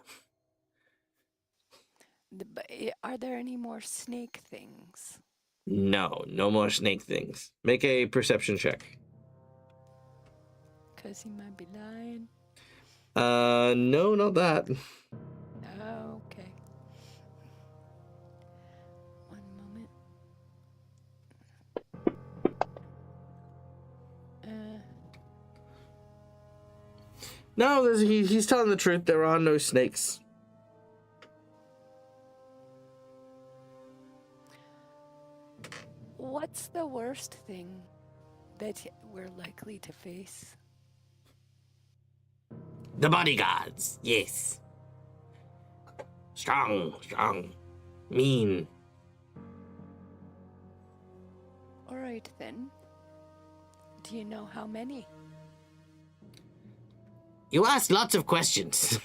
Are there any more snake things? No, no more snake things. Make a perception check. Because he might be lying. No, not that. Oh, okay. One moment. No, he's telling the truth. There are no snakes. What's the worst thing that we're likely to face? The bodyguards, yes. Strong, strong. Mean. All right, then. Do you know how many? You asked lots of questions.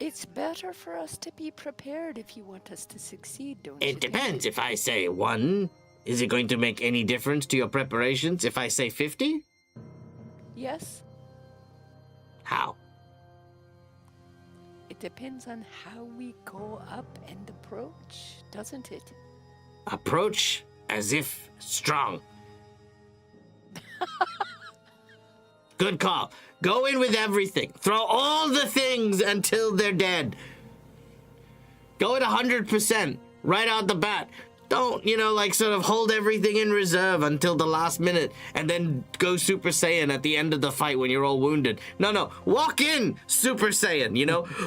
It's better for us to be prepared if you want us to succeed, don't you It think? depends. If I say 1, is it going to make any difference to your preparations if I say 50? Yes, How? it depends on how we go up and approach, doesn't it? Approach as if strong. Good call. Go in with everything. Throw all the things until they're dead. Go at 100% right out the bat. Don't, sort of hold everything in reserve until the last minute and then go Super Saiyan at the end of the fight when you're all wounded. No. Walk in Super Saiyan,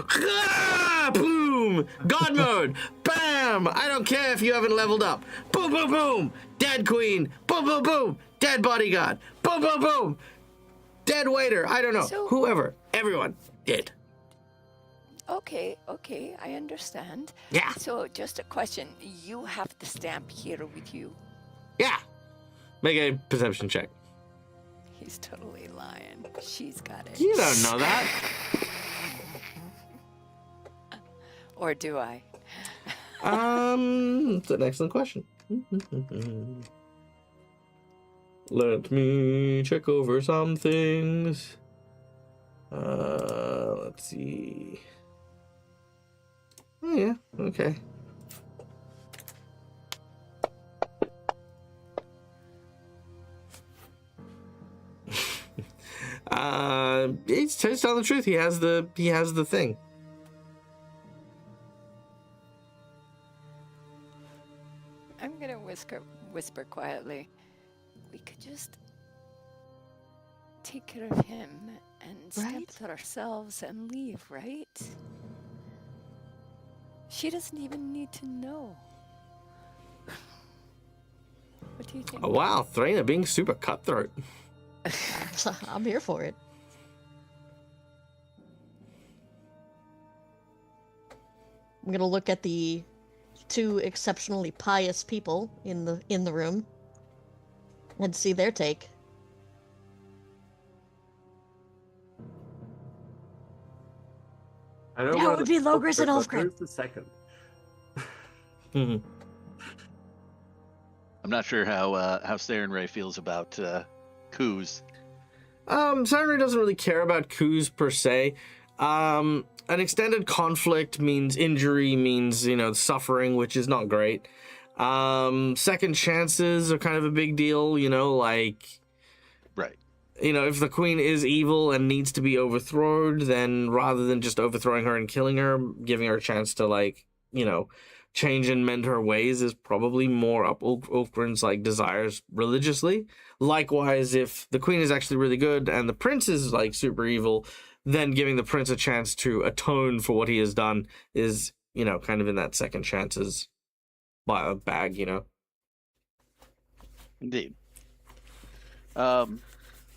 Ah, boom! God mode! Bam! I don't care if you haven't leveled up. Boom, boom, boom! Dead queen! Boom, boom, boom! Dead bodyguard! Boom, boom, boom! Dead waiter! I don't know. So- Whoever. Everyone. Dead. Okay, I understand. Yeah. So, just a question. You have the stamp here with you. Yeah. Make a perception check. He's totally lying. She's got it. You don't know that. Or do I? It's an excellent question. Let me check over some things. Let's see. Oh, yeah, okay. He's telling the truth. He has the thing. I'm gonna whisper quietly. We could just take care of him and Right? step to ourselves and leave, right? She doesn't even need to know. What do you think? Oh, wow, Threna being super cutthroat. I'm here for it. I'm gonna look at the 2 exceptionally pious people in the room and see their take. I know That one of would the be Logris and first, but Ulfgren. who's the second? I'm not sure how Saren Ray feels about coups. Saturday doesn't really care about coups per se. An extended conflict means injury, means, suffering, which is not great. Second chances are kind of a big deal, like... Right. If the queen is evil and needs to be overthrown, then rather than just overthrowing her and killing her, giving her a chance to, change and mend her ways is probably more up Ulfgren's desires religiously. Likewise, if the queen is actually really good and the prince is super evil, then giving the prince a chance to atone for what he has done is, kind of in that second chances bag, Indeed.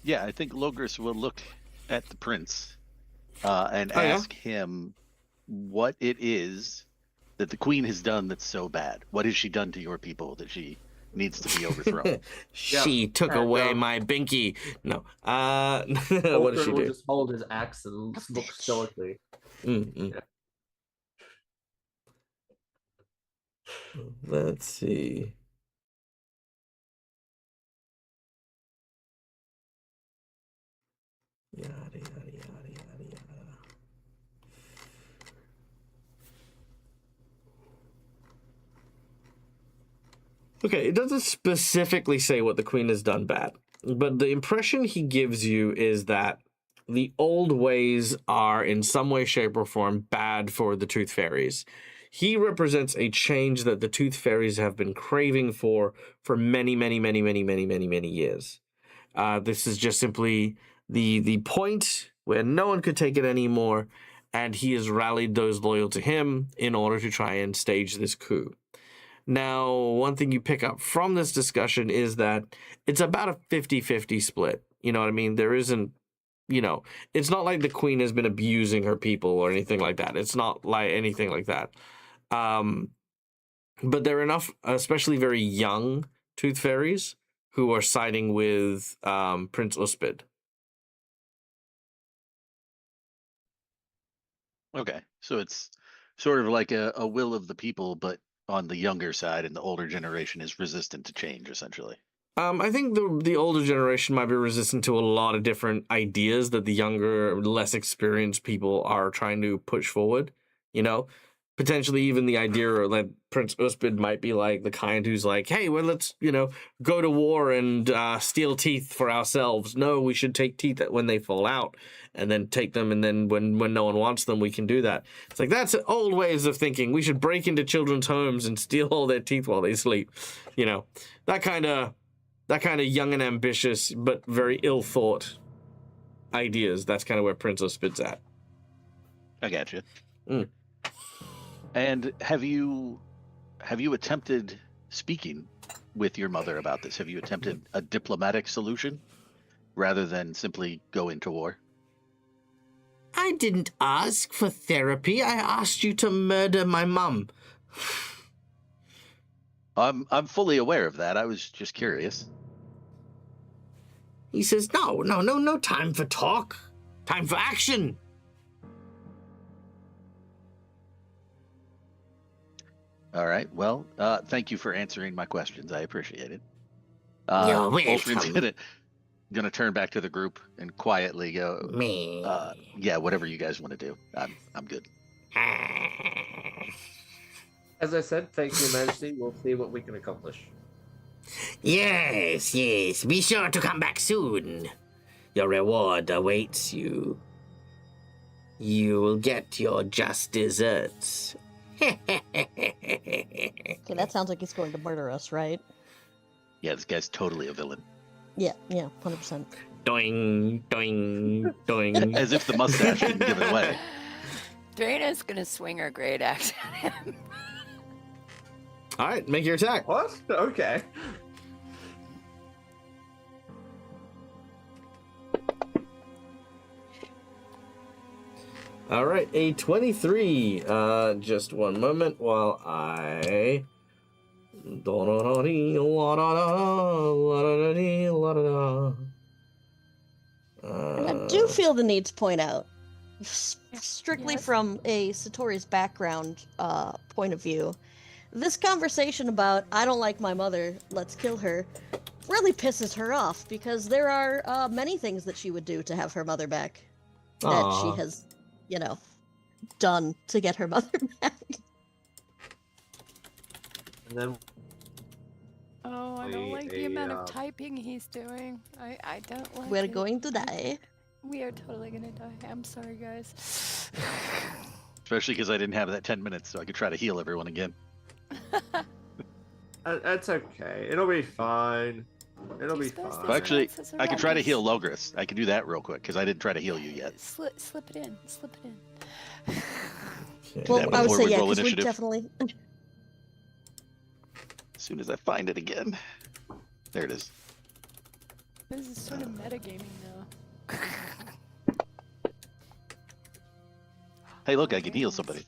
Yeah, I think Logris will look at the prince and ask him what it is that the queen has done that's so bad. What has she done to your people that she needs to be overthrown? She took away my binky. No. What did she will do? just hold his axe and look stoically. Yeah. Let's see. Yada, yada, yada, yada, yada. Okay, it doesn't specifically say what the queen has done bad, but the impression he gives you is that the old ways are in some way, shape, or form bad for the Tooth Fairies. He represents a change that the Tooth Fairies have been craving for many, many, many, many, many, many, many years. This is just simply the point where no one could take it anymore, and he has rallied those loyal to him in order to try and stage this coup. Now, one thing you pick up from this discussion is that it's about a 50-50 split. You know what I mean? There isn't, it's not like the queen has been abusing her people or anything like that. It's not like anything like that. But there are enough, especially very young Tooth Fairies, who are siding with Prince Uspid. Okay, so it's sort of like a will of the people, but on the younger side, and the older generation is resistant to change, essentially. I think the older generation might be resistant to a lot of different ideas that the younger, less experienced people are trying to push forward. Potentially even the idea that Prince Uspid might be the kind who's hey, well, let's, go to war and steal teeth for ourselves. No, we should take teeth when they fall out and then take them. And then when no one wants them, we can do that. It's that's old ways of thinking. We should break into children's homes and steal all their teeth while they sleep. That kind of young and ambitious, but very ill thought ideas. That's kind of where Prince Uspid's at. I gotcha. And have you attempted speaking with your mother about this? Have you attempted a diplomatic solution rather than simply go into war? I didn't ask for therapy. I asked you to murder my mum. I'm fully aware of that. I was just curious. He says, no time for talk. Time for action. All right. Well, thank you for answering my questions. I appreciate it. You're Ulfrin's welcome. gonna turn back to the group and quietly go. Me. Yeah, whatever you guys want to do. I'm good. As I said, thank you, Majesty. We'll see what we can accomplish. Yes. Be sure to come back soon. Your reward awaits you. You will get your just desserts. Okay, that sounds like he's going to murder us, right? Yeah, this guy's totally a villain. Yeah, 100%. Doing, doing, doing. As if the mustache didn't give it away. Draina's gonna swing her great axe at him. All right, make your attack. What? Okay. All right, a 23. Just one moment while I... And I do feel the need to point out, strictly from a Satori's background point of view, This conversation about I don't like my mother, let's kill her, really pisses her off because there are many things that she would do to have her mother back that she Aw. has, done to get her mother back. And then Oh, I don't like the a, amount of typing he's doing. I don't like We're it. going to die. We are totally gonna die. I'm sorry, guys. Especially because I didn't have that 10 minutes, so I could try to heal everyone again. that's okay. It'll be fine. It'll Do you be suppose fine. But actually, This is I could try to horrendous. heal Logris. I could do that real quick because I didn't try to heal you yet. Slip it in. Slip it in. Okay. Well, that I would before say we yeah, roll because we initiative. definitely. As soon as I find it again. There it is. This is sort of metagaming now. Hey, look, I can heal somebody.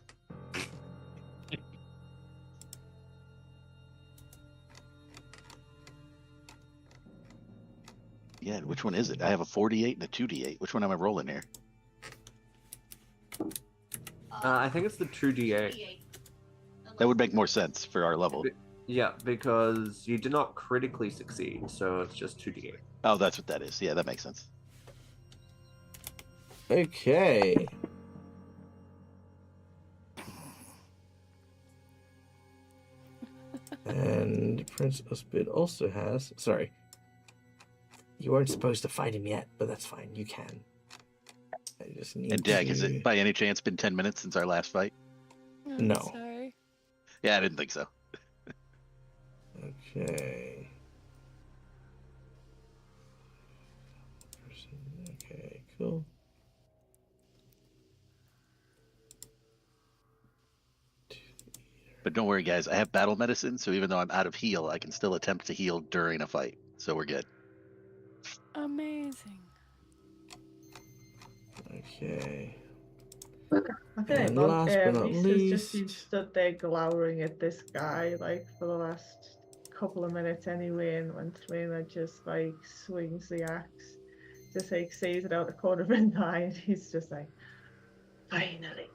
Yeah, which one is it? I have a 4d8 and a 2d8. Which one am I rolling here? I think it's the 2d8. That would make more sense for our level. Yeah, because you did not critically succeed, so it's just 2d8. Oh, that's what that is. Yeah, that makes sense. Okay. And Prince Uspid also has. Sorry. You weren't supposed to fight him yet, but that's fine. You can. I just need And Dag, to... has it by any chance been 10 minutes since our last fight? I'm No. Sorry. Yeah, I didn't think so. Okay. Okay, cool. But don't worry, guys. I have battle medicine, so even though I'm out of heal, I can still attempt to heal during a fight. So we're good. Amazing. Okay. I feel like And last but not Reese has just been least- stood there glowering at this guy like for the last couple of minutes anyway, and when Trainer just like swings the axe, just like sees it out the corner of his eye, and he's just like, finally.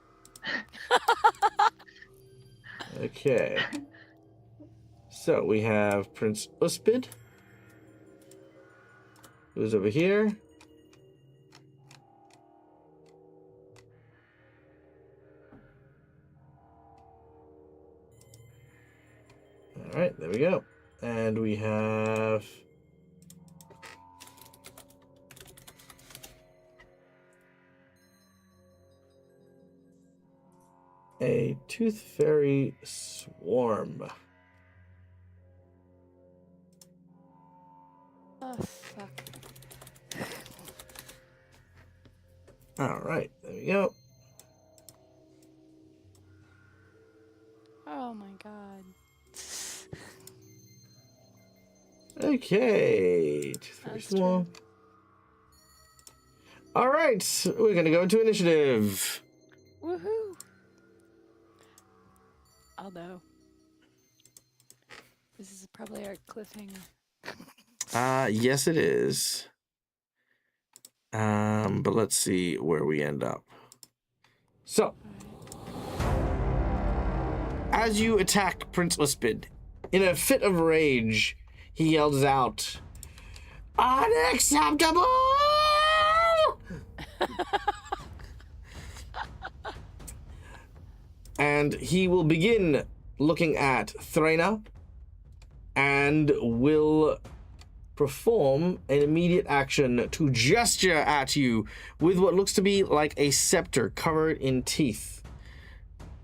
Okay. So we have Prince Uspid, who's over here. All right, there we go. And we have a Tooth Fairy Swarm. Oh, fuck. All right, there we go. Oh my god. Okay, Tooth Fairy That's true. Swarm. All right, we're gonna go into initiative. Woohoo! Although, this is probably our cliffhanger. Yes, it is. But let's see where we end up. So, as you attack Prince Uspid, in a fit of rage, he yells out, "Unacceptable!" And he will begin looking at Threna and will perform an immediate action to gesture at you with what looks to be like a scepter covered in teeth.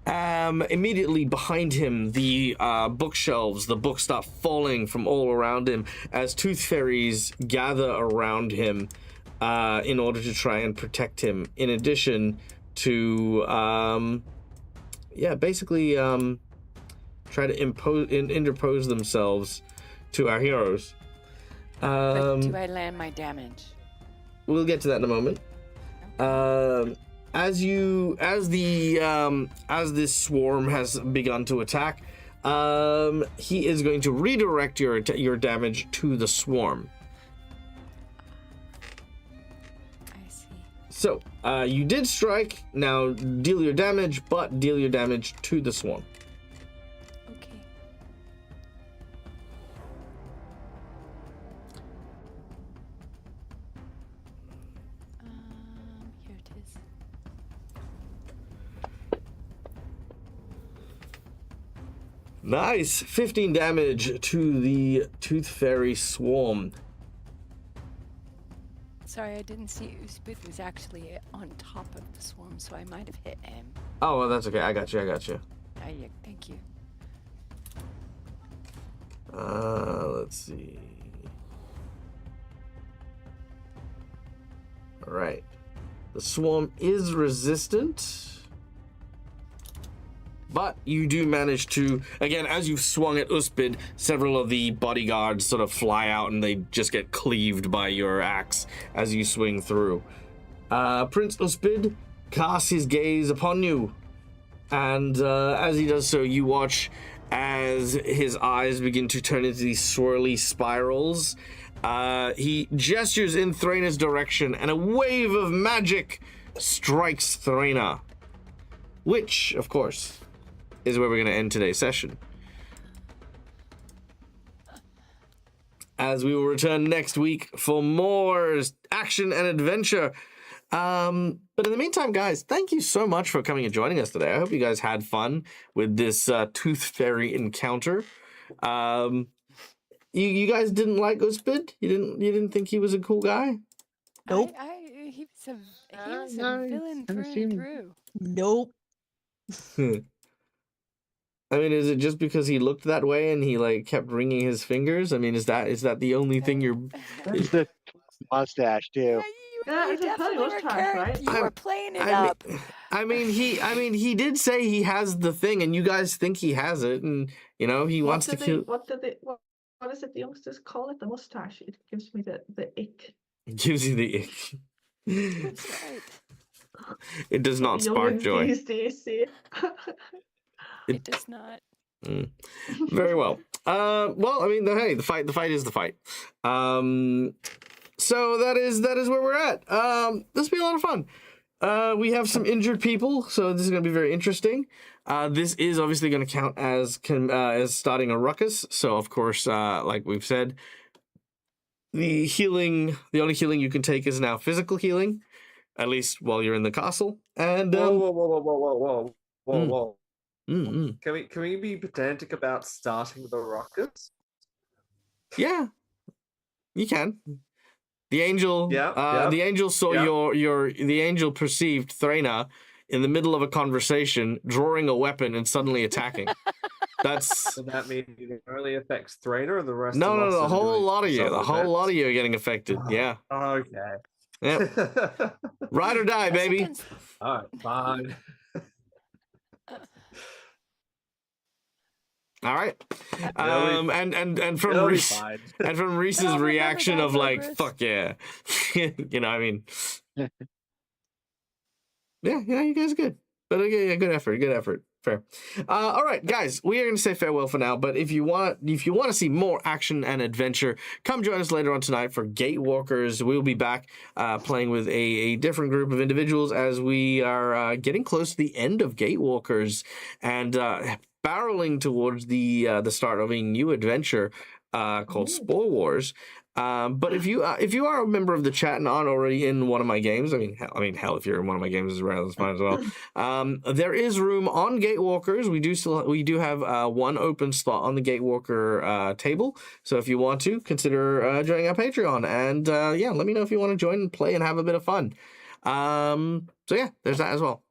Immediately behind him, the bookshelves, the books start falling from all around him as tooth fairies gather around him in order to try and protect him. In addition to, basically try to interpose themselves to our heroes. But do I land my damage? We'll get to that in a moment. As this swarm has begun to attack, he is going to redirect your damage to the swarm. I see. So you did strike. Now deal your damage, but deal your damage to the swarm. Okay. Nice. 15 damage to the Tooth Fairy swarm. Sorry, I didn't see Uspid was actually on top of the swarm, so I might have hit him. Oh, well, that's okay. I got you. Yeah, thank you. Let's see. All right. The swarm is resistant. But you do manage to, again, as you've swung at Uspid, several of the bodyguards sort of fly out and they just get cleaved by your axe as you swing through. Prince Uspid casts his gaze upon you. And as he does so, you watch as his eyes begin to turn into these swirly spirals. He gestures in Thraina's direction and a wave of magic strikes Thraina. Which, of course, is where we're going to end today's session. As we will return next week for more action and adventure. But in the meantime, guys, thank you so much for coming and joining us today. I hope you guys had fun with this Tooth Fairy encounter. You guys didn't like Uspid? You didn't think he was a cool guy? Nope. He was a No, villain kinda through and seemed- through. Nope. I mean, is it just because he looked that way and he like kept wringing his fingers? I mean, is that the only thing you're? There's the mustache too. Yeah, You it's a funny definitely were mustache, right? You I'm- were playing it I up. mean, he did say he has the thing, and you guys think he has it, and he wants to kill. What is it the youngsters call it? The mustache. It gives me the ick. It gives you the ick. That's right. It does not spark Youngins joy. these days say. It does not. Very well. Well, I mean, hey, the fight is the fight. So that is where we're at. This will be a lot of fun. We have some injured people, so this is going to be very interesting. This is obviously going to count as starting a ruckus. So of course, like we've said, the only healing you can take is now physical healing, at least while you're in the castle. And Whoa. mm. Can we be pedantic about starting the ruckus? Yeah, you can. The angel, the angel saw the angel perceived Thraina in the middle of a conversation, drawing a weapon and suddenly attacking. That's Does that mean it only affects Thrainer and the rest no, of us? the are whole doing lot of you, some the whole events? lot of you are getting affected. Yeah, Okay. yep. Ride or die, That's baby. against- Alright, fine. All right. It'll be- And from It'll be Reese, fine. and from Reese's I'll remember reaction that, of like, Douglas. fuck yeah, I mean, yeah, you guys are good. But okay, yeah, good effort, fair. All right, guys, we are going to say farewell for now. But if you want to see more action and adventure, come join us later on tonight for Gatewalkers. We'll be back playing with a different group of individuals as we are getting close to the end of Gatewalkers and barreling towards the start of a new adventure called Spore Wars. But if you are a member of the chat and aren't already in one of my games, I mean, hell, if you're in one of my games as well, that's fine as well. There is room on Gatewalkers. We do have one open slot on the Gatewalker table. So if you want to, consider joining our Patreon. And yeah, let me know if you want to join and play and have a bit of fun. So yeah, there's that as well.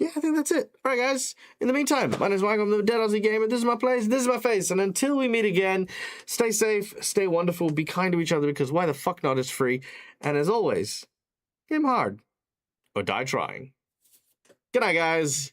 Yeah, I think that's it. All right, guys. In the meantime, my name is Mike. I'm the Dead Aussie Gamer. This is my place. This is my face. And until we meet again, stay safe, stay wonderful, be kind to each other because why the fuck not is free. And as always, game hard or die trying. Good night, guys.